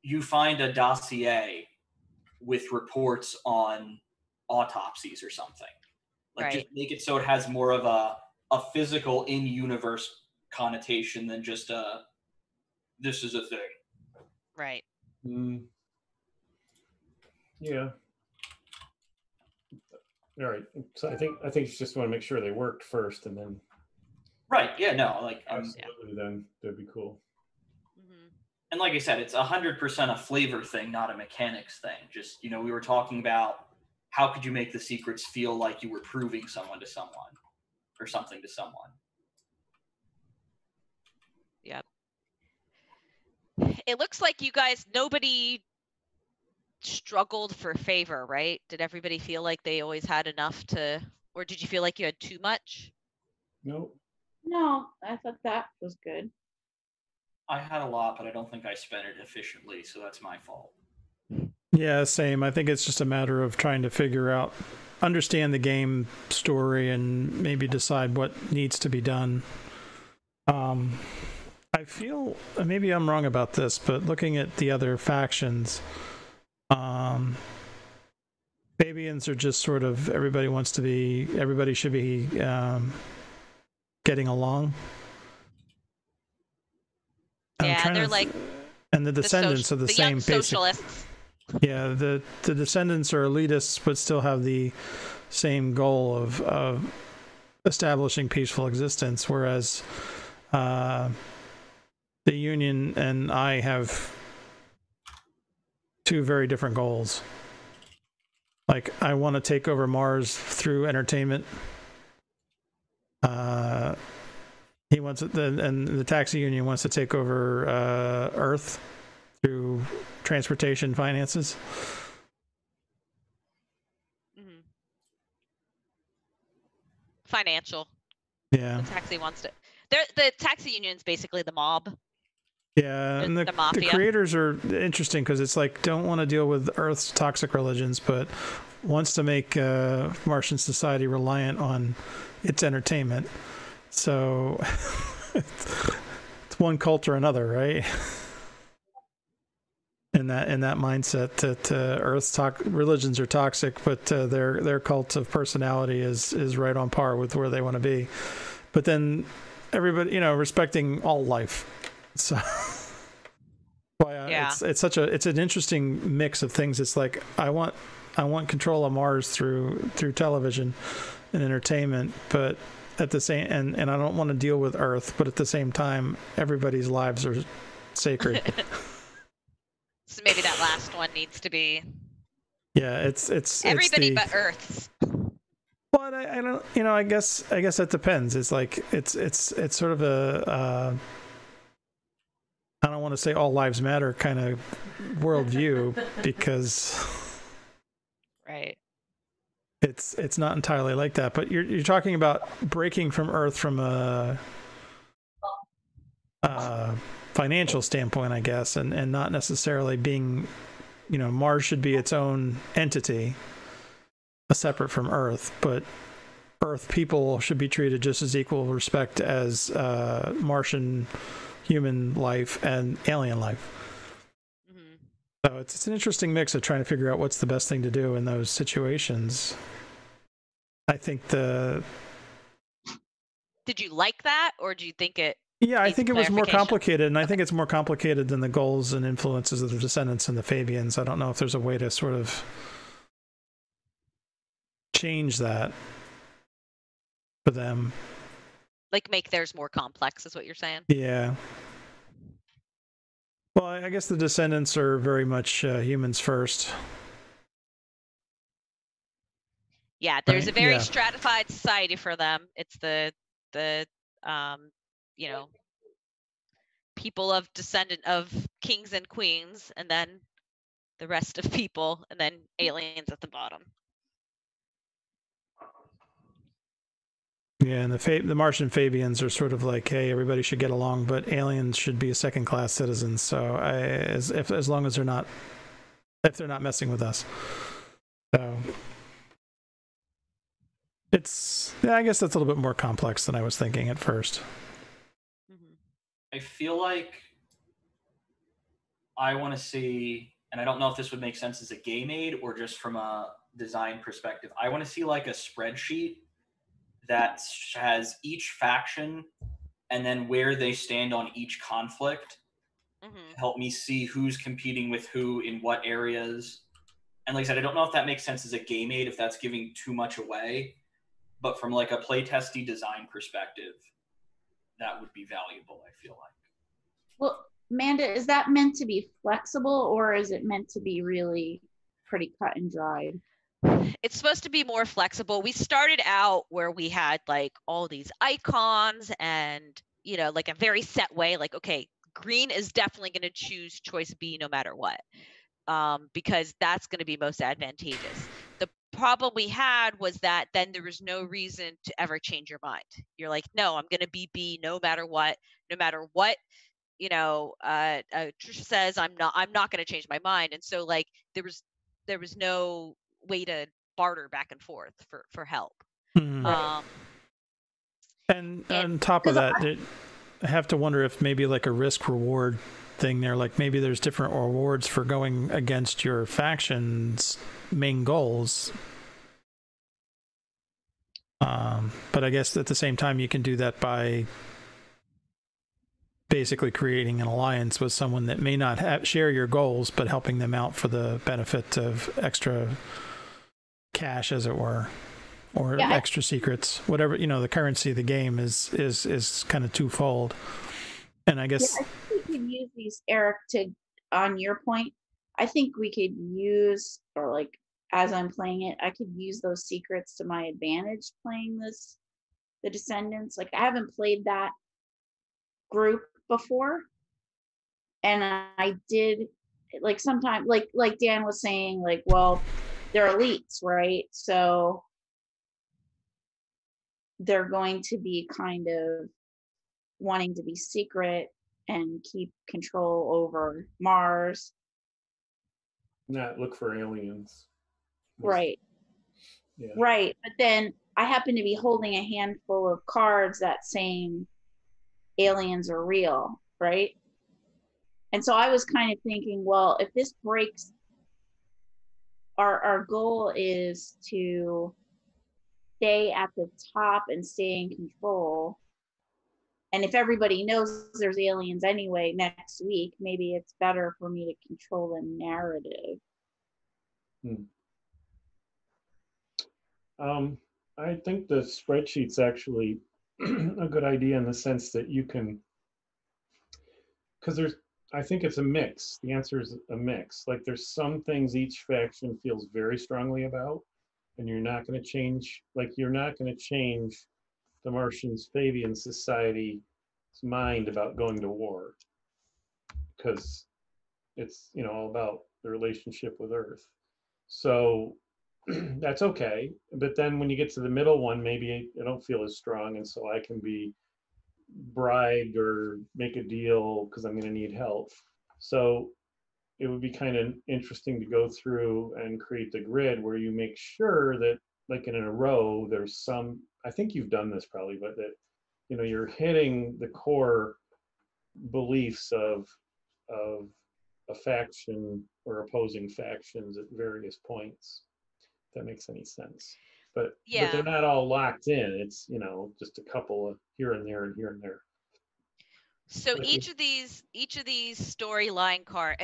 you find a dossier with reports on autopsies or something. Like, just make it so it has more of a physical in-universe connotation than just this is a thing. Right. Yeah. All right. So I think you just want to make sure they worked first, and then. Right. Yeah. No. Like. Absolutely. Then that'd be cool. And like I said, it's 100% a flavor thing, not a mechanics thing. Just we were talking about how could you make the secrets feel like you were proving someone to someone, or something to someone. Yep. It looks like you guys, nobody struggled for favor, right? Did everybody feel like they always had enough to, or did you feel like you had too much? Nope. No, I thought that was good. I had a lot, but I don't think I spent it efficiently, so that's my fault. Yeah, same. I think it's just a matter of trying to understand the game story and maybe decide what needs to be done. I feel maybe I'm wrong about this, but looking at the other factions, Fabians are just sort of everybody should be getting along. Yeah, they're like, and the descendants are the same. Young socialists. Yeah, the descendants are elitists, but still have the same goal of establishing peaceful existence, whereas the Union and I have two very different goals. Like, I want to take over Mars through entertainment. He wants it, and the Taxi Union wants to take over Earth through transportation finances. Mm-hmm. Financial. Yeah. The taxi wants to. The taxi union's basically the mob. Yeah, and the creators are interesting because it's like, don't want to deal with Earth's toxic religions, but wants to make Martian society reliant on its entertainment. So it's one cult or another, right? In that mindset that Earth's religions are toxic, but their cult of personality is right on par with where they want to be. But then everybody, respecting all life. So it's an interesting mix of things. It's like I want control of Mars through television and entertainment, but at the same and I don't want to deal with Earth, but at the same time everybody's lives are sacred. So maybe that last one needs to be. Yeah, it's everybody but Earth's. Well, I don't, I guess that depends. It's like it's sort of a I don't want to say all lives matter kind of worldview because right. It's not entirely like that. But you're talking about breaking from Earth from a financial standpoint, I guess, and not necessarily being, Mars should be its own entity, separate from Earth, but Earth people should be treated just as equal respect as Martian human life and alien life. Mm-hmm. So it's an interesting mix of trying to figure out what's the best thing to do in those situations. I think Did you like that, or do you think it? Yeah, I think it was more complicated, and I think it's more complicated than the goals and influences of the Descendants and the Fabians. I don't know if there's a way to sort of change that for them. Like make theirs more complex, is what you're saying? Yeah. Well, I guess the Descendants are very much humans first. Yeah, there's a very stratified society for them. It's the people of descendant of kings and queens, and then the rest of people, and then aliens at the bottom. Yeah, and the Martian Fabians are sort of like, hey, everybody should get along, but aliens should be second-class citizens. So as long as they're not messing with us. So I guess that's a little bit more complex than I was thinking at first. I feel like I want to see, and I don't know if this would make sense as a game aid or just from a design perspective, I want to see like a spreadsheet that has each faction and then where they stand on each conflict to help me see who's competing with who in what areas. And like I said, I don't know if that makes sense as a game aid, if that's giving too much away, but from like a playtesty design perspective, that would be valuable, I feel like. Well, Amanda, is that meant to be flexible, or is it meant to be really pretty cut and dried? It's supposed to be more flexible. We started out where we had like all these icons and, like a very set way, like, okay, green is definitely going to choose choice B no matter what, because that's going to be most advantageous. The problem we had was that then there was no reason to ever change your mind. You're like, no, I'm going to be B no matter what, Trisha says I'm not going to change my mind. And so like there was no way to barter back and forth for help. And on top of that, have to wonder if maybe like a risk reward thing there, like maybe there's different rewards for going against your faction's main goals. But I guess at the same time, you can do that by basically creating an alliance with someone that may not share your goals, but helping them out for the benefit of extra cash, as it were, or extra secrets, whatever, the currency of the game is kind of twofold. And I guess I think we could use these, Eric, on your point, I think we could use, or like, as I'm playing it, I could use those secrets to my advantage playing the Descendants. Like, I haven't played that group before, and I did, like, sometimes, like Dan was saying, like, well, they're elites, right? So they're going to be kind of wanting to be secret and keep control over Mars. Not look for aliens. Right. Yeah. Right. But then I happen to be holding a handful of cards that saying aliens are real, right? And so I was kind of thinking, well, if this breaks, our goal is to stay at the top and stay in control. And if everybody knows there's aliens anyway next week, maybe it's better for me to control the narrative. I think the spreadsheet's actually a good idea in the sense that you can, because I think it's a mix. The answer is a mix. Like, there's some things each faction feels very strongly about, and you're not going to change, you're not going to change the Martians' Fabian society's mind about going to war, because it's, all about the relationship with Earth. So that's okay. But then when you get to the middle one, maybe I don't feel as strong, and so I can be bribed or make a deal because I'm going to need help. So it would be kind of interesting to go through and create the grid where you make sure that, like, in a row, there's some, I think you've done this probably, but that, you're hitting the core beliefs of a faction or opposing factions at various points. If that makes any sense. But they're not all locked in. It's, just a couple of here and there and here and there. So each of these storyline card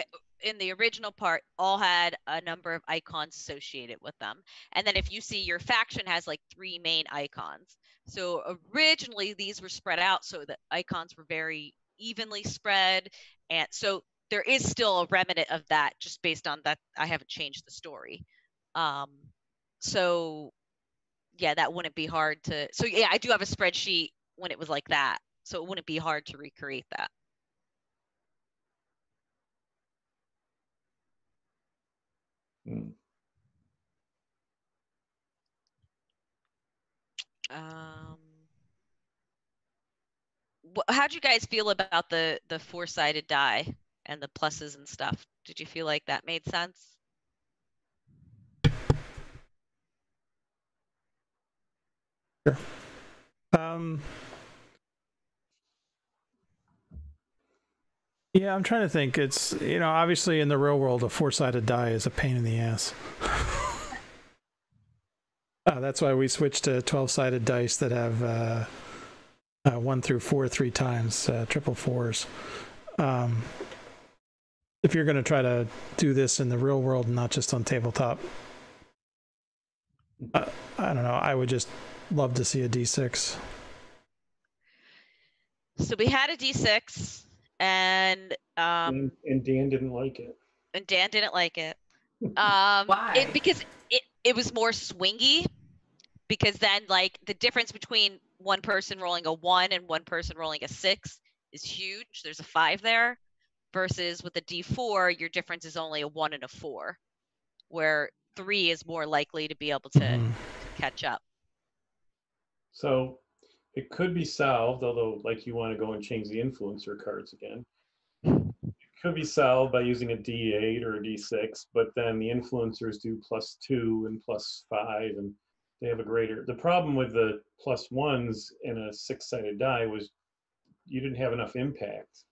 in the original part all had a number of icons associated with them. And then if you see, your faction has like 3 main icons. So originally these were spread out so the icons were very evenly spread. And so there is still a remnant of that, just based on that. I haven't changed the story. So yeah, that wouldn't be hard to, so yeah, I do have a spreadsheet when it was like that. So it wouldn't be hard to recreate that. How'd you guys feel about the 4-sided die and the pluses and stuff? Did you feel like that made sense? Sure. Yeah, I'm trying to think. It's, obviously in the real world, a 4-sided die is a pain in the ass. That's why we switched to 12-sided dice that have 1 through 4 3 times, triple 4s. If you're going to try to do this in the real world and not just on tabletop, I don't know. I would just love to see a D6. So we had a D6, and Dan didn't like it. And Dan didn't like it. Why? Because it was more swingy. Because then, like, the difference between one person rolling a 1 and one person rolling a 6 is huge. There's a 5 there. Versus with a D4, your difference is only a 1 and a 4, where 3 is more likely to be able to catch up. So it could be solved, although, like, you want to go and change the influencer cards again. It could be solved by using a D8 or a D6, but then the influencers do +2 and +5, and they have a greater. The problem with the +1s in a 6-sided die was you didn't have enough impact.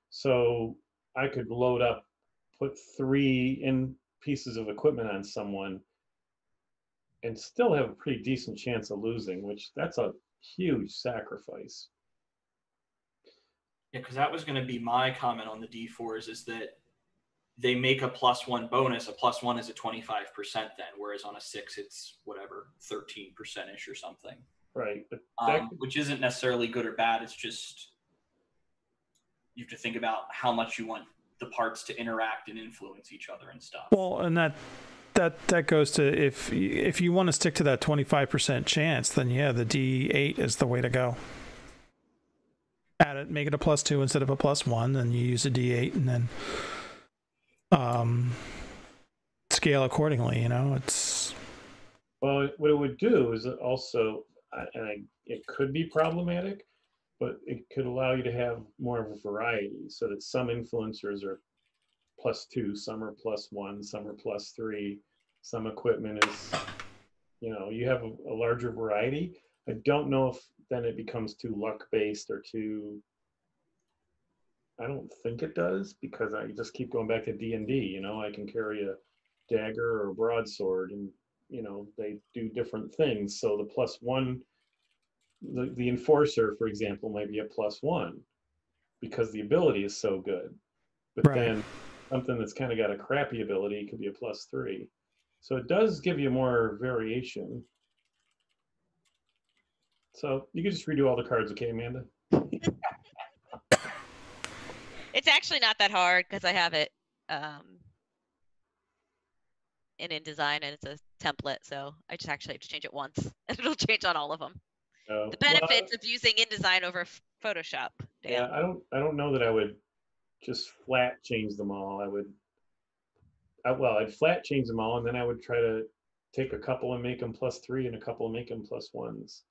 So I could load up, put 3 in pieces of equipment on someone, and still have a pretty decent chance of losing, which that's a huge sacrifice. Yeah, because that was going to be my comment on the D4s, is that they make a +1 bonus. A +1 is a 25% then, whereas on a 6 it's whatever 13%ish or something. Right, but which isn't necessarily good or bad. It's just you have to think about how much you want the parts to interact and influence each other and stuff. Well, and that goes to if you want to stick to that 25% chance, then yeah, the D8 is the way to go. Add it, make it a +2 instead of a +1, then you use a D8 and then scale accordingly. You know, it's well, what it would do is also, it could be problematic, but it could allow you to have more of a variety, so that some influencers are +2, some are +1, some are +3, some equipment is, you have a larger variety. I don't know if then it becomes too luck-based or too, I don't think it does, because I just keep going back to D&D, I can carry a dagger or a broadsword, and, they do different things. So the +1, the enforcer, for example, might be a +1 because the ability is so good. But right. Then something that's kind of got a crappy ability could be a +3. So it does give you more variation. So you can just redo all the cards, okay, Amanda? It's actually not that hard because I have it in InDesign, and it's a template, so I just actually have to change it once, and it'll change on all of them. The benefits of using InDesign over Photoshop. Damn. Yeah, I don't know that I would just flat change them all. I'd flat change them all, and then I would try to take a couple and make them +3 and a couple and make them +1s.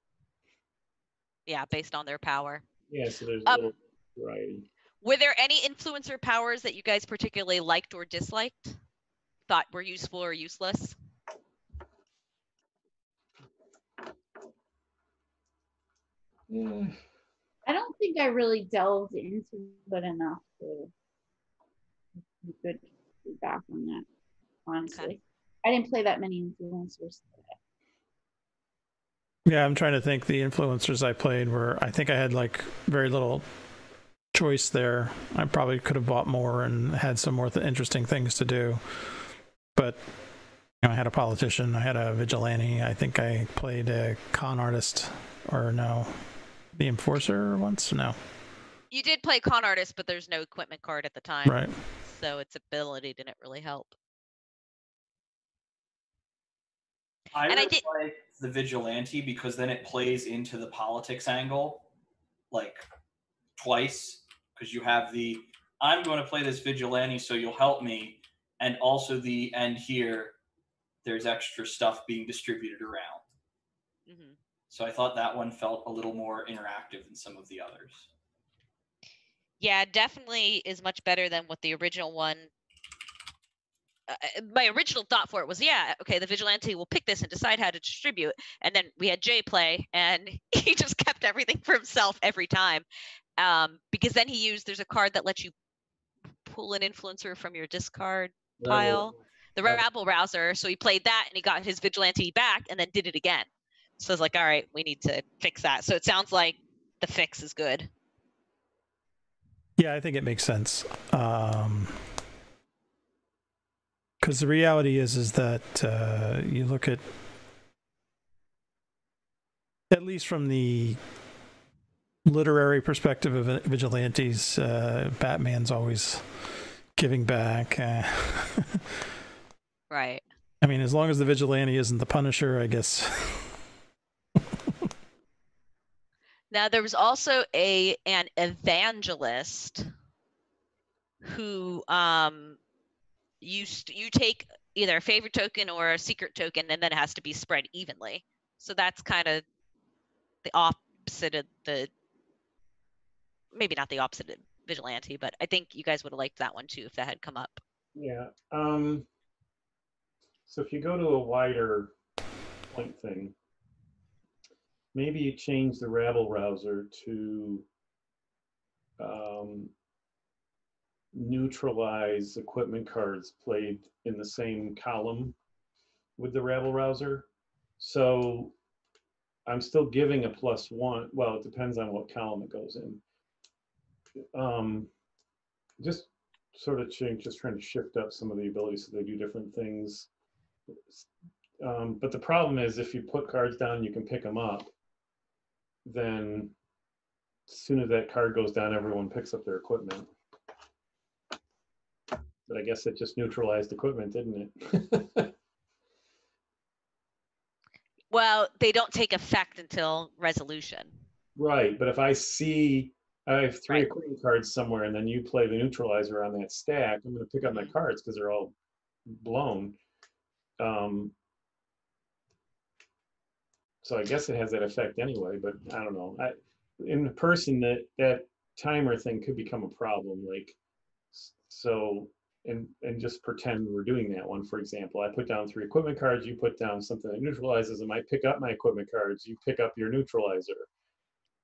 Yeah, based on their power. Yeah, so there's a little variety. Were there any influencer powers that you guys particularly liked or disliked? Thought were useful or useless? Yeah. I don't think I really delved into it enough to give good feedback on that, honestly. Okay. I didn't play that many influencers today. Yeah, I'm trying to think. The influencers I played I think I had like very little choice there. I probably could have bought more and had some more interesting things to do. But I had a politician, I had a vigilante, I think I played a con artist, or no, the enforcer once? No. You did play con artist, but there's no equipment card at the time. Right. So its ability didn't really help. I like the vigilante because then it plays into the politics angle like twice, because you have the I'm going to play this vigilante so you'll help me, and also the end here there's extra stuff being distributed around. Mm-hmm. So I thought that one felt a little more interactive than some of the others. Yeah, definitely is much better than what the original one. My original thought for it was, okay, the vigilante will pick this and decide how to distribute. And then we had Jay play, and he just kept everything for himself every time. Because then there's a card that lets you pull an influencer from your discard pile, the Rabble Rouser. So he played that, and he got his vigilante back, and then did it again. So I was like, all right, we need to fix that. So it sounds like the fix is good. Yeah, I think it makes sense. Because the reality is that you look at least from the literary perspective of vigilantes, Batman's always giving back. Right. I mean, as long as the vigilante isn't the Punisher, I guess. Now, there was also an evangelist who you take either a favorite token or a secret token, and then it has to be spread evenly. So that's kind of the opposite of maybe not the opposite of vigilante, but I think you guys would have liked that one too if that had come up. Yeah. So if you go to a wider point thing, maybe you change the Rabble Rouser to neutralize equipment cards played in the same column with the rabble rouser. So I'm still giving a +1. Well, it depends on what column it goes in. Just sort of just trying to shift up some of the abilities so they do different things. But the problem is if you put cards down, you can pick them up. Then as soon as that card goes down, everyone picks up their equipment. But I guess it just neutralized equipment, didn't it? Well, they don't take effect until resolution. Right, but if I see I have 3 Right. equipment cards somewhere and then you play the neutralizer on that stack, I'm going to pick up my cards because they're all blown. So I guess it has that effect anyway, but I don't know. In person, that timer thing could become a problem. Like, so, and just pretend we're doing that one, for example. I put down 3 equipment cards, you put down something that neutralizes them. I pick up my equipment cards, you pick up your neutralizer.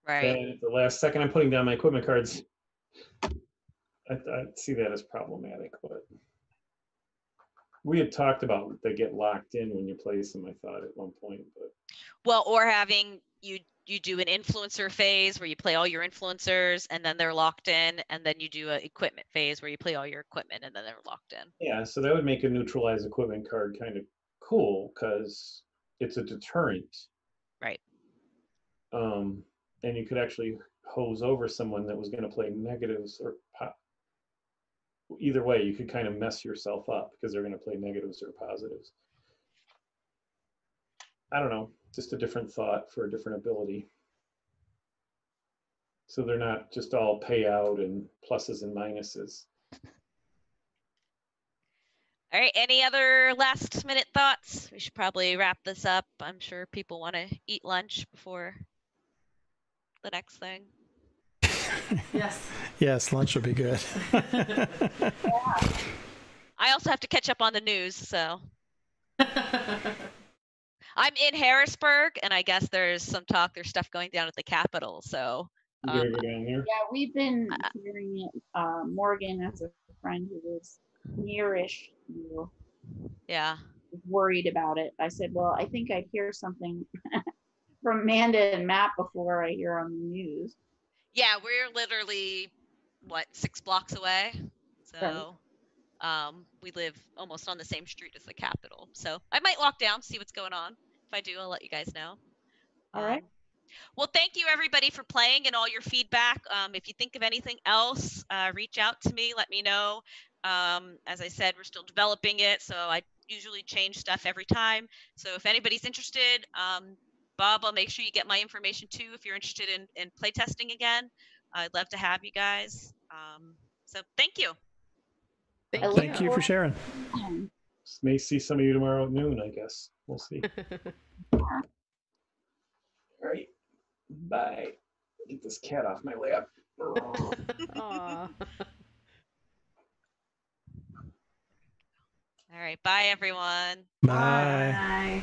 Right. And at the last second, I'm putting down my equipment cards. I see that as problematic, but we had talked about they get locked in when you place them, I thought, at one point. But Well, or having you do an influencer phase where you play all your influencers and then they're locked in, and then you do an equipment phase where you play all your equipment and then they're locked in. yeah, so that would make a neutralized equipment card kind of cool because it's a deterrent. Right. And you could actually hose over someone that was going to play negatives or either way, you could kind of mess yourself up because they're going to play negatives or positives. I don't know, just a different thought for a different ability. So they're not just all payout and pluses and minuses. All right. Any other last minute thoughts? We should probably wrap this up. I'm sure people want to eat lunch before the next thing. Yes. Yes, lunch will be good. I also have to catch up on the news, so. I'm in Harrisburg, and I guess there's some talk. There's stuff going down at the Capitol, so. You gotta go down there? Yeah, we've been hearing it. Morgan, as a friend who lives nearish you, Yeah. was worried about it. I said, well, I think I'd hear something from Amanda and Matt before I hear on the news. Yeah, we're literally, 6 blocks away. So we live almost on the same street as the Capitol. So I might walk down, see what's going on. If I do, I'll let you guys know. All right. Well, thank you everybody for playing and all your feedback. If you think of anything else, reach out to me, let me know. As I said, we're still developing it, so I usually change stuff every time. So if anybody's interested, Bob, I'll make sure you get my information too if you're interested in playtesting again. I'd love to have you guys. So thank you. Thank you for sharing. May see some of you tomorrow at noon, I guess. We'll see. All right. Bye. Get this cat off my lap. Aw. All right. Bye, everyone. Bye. Bye.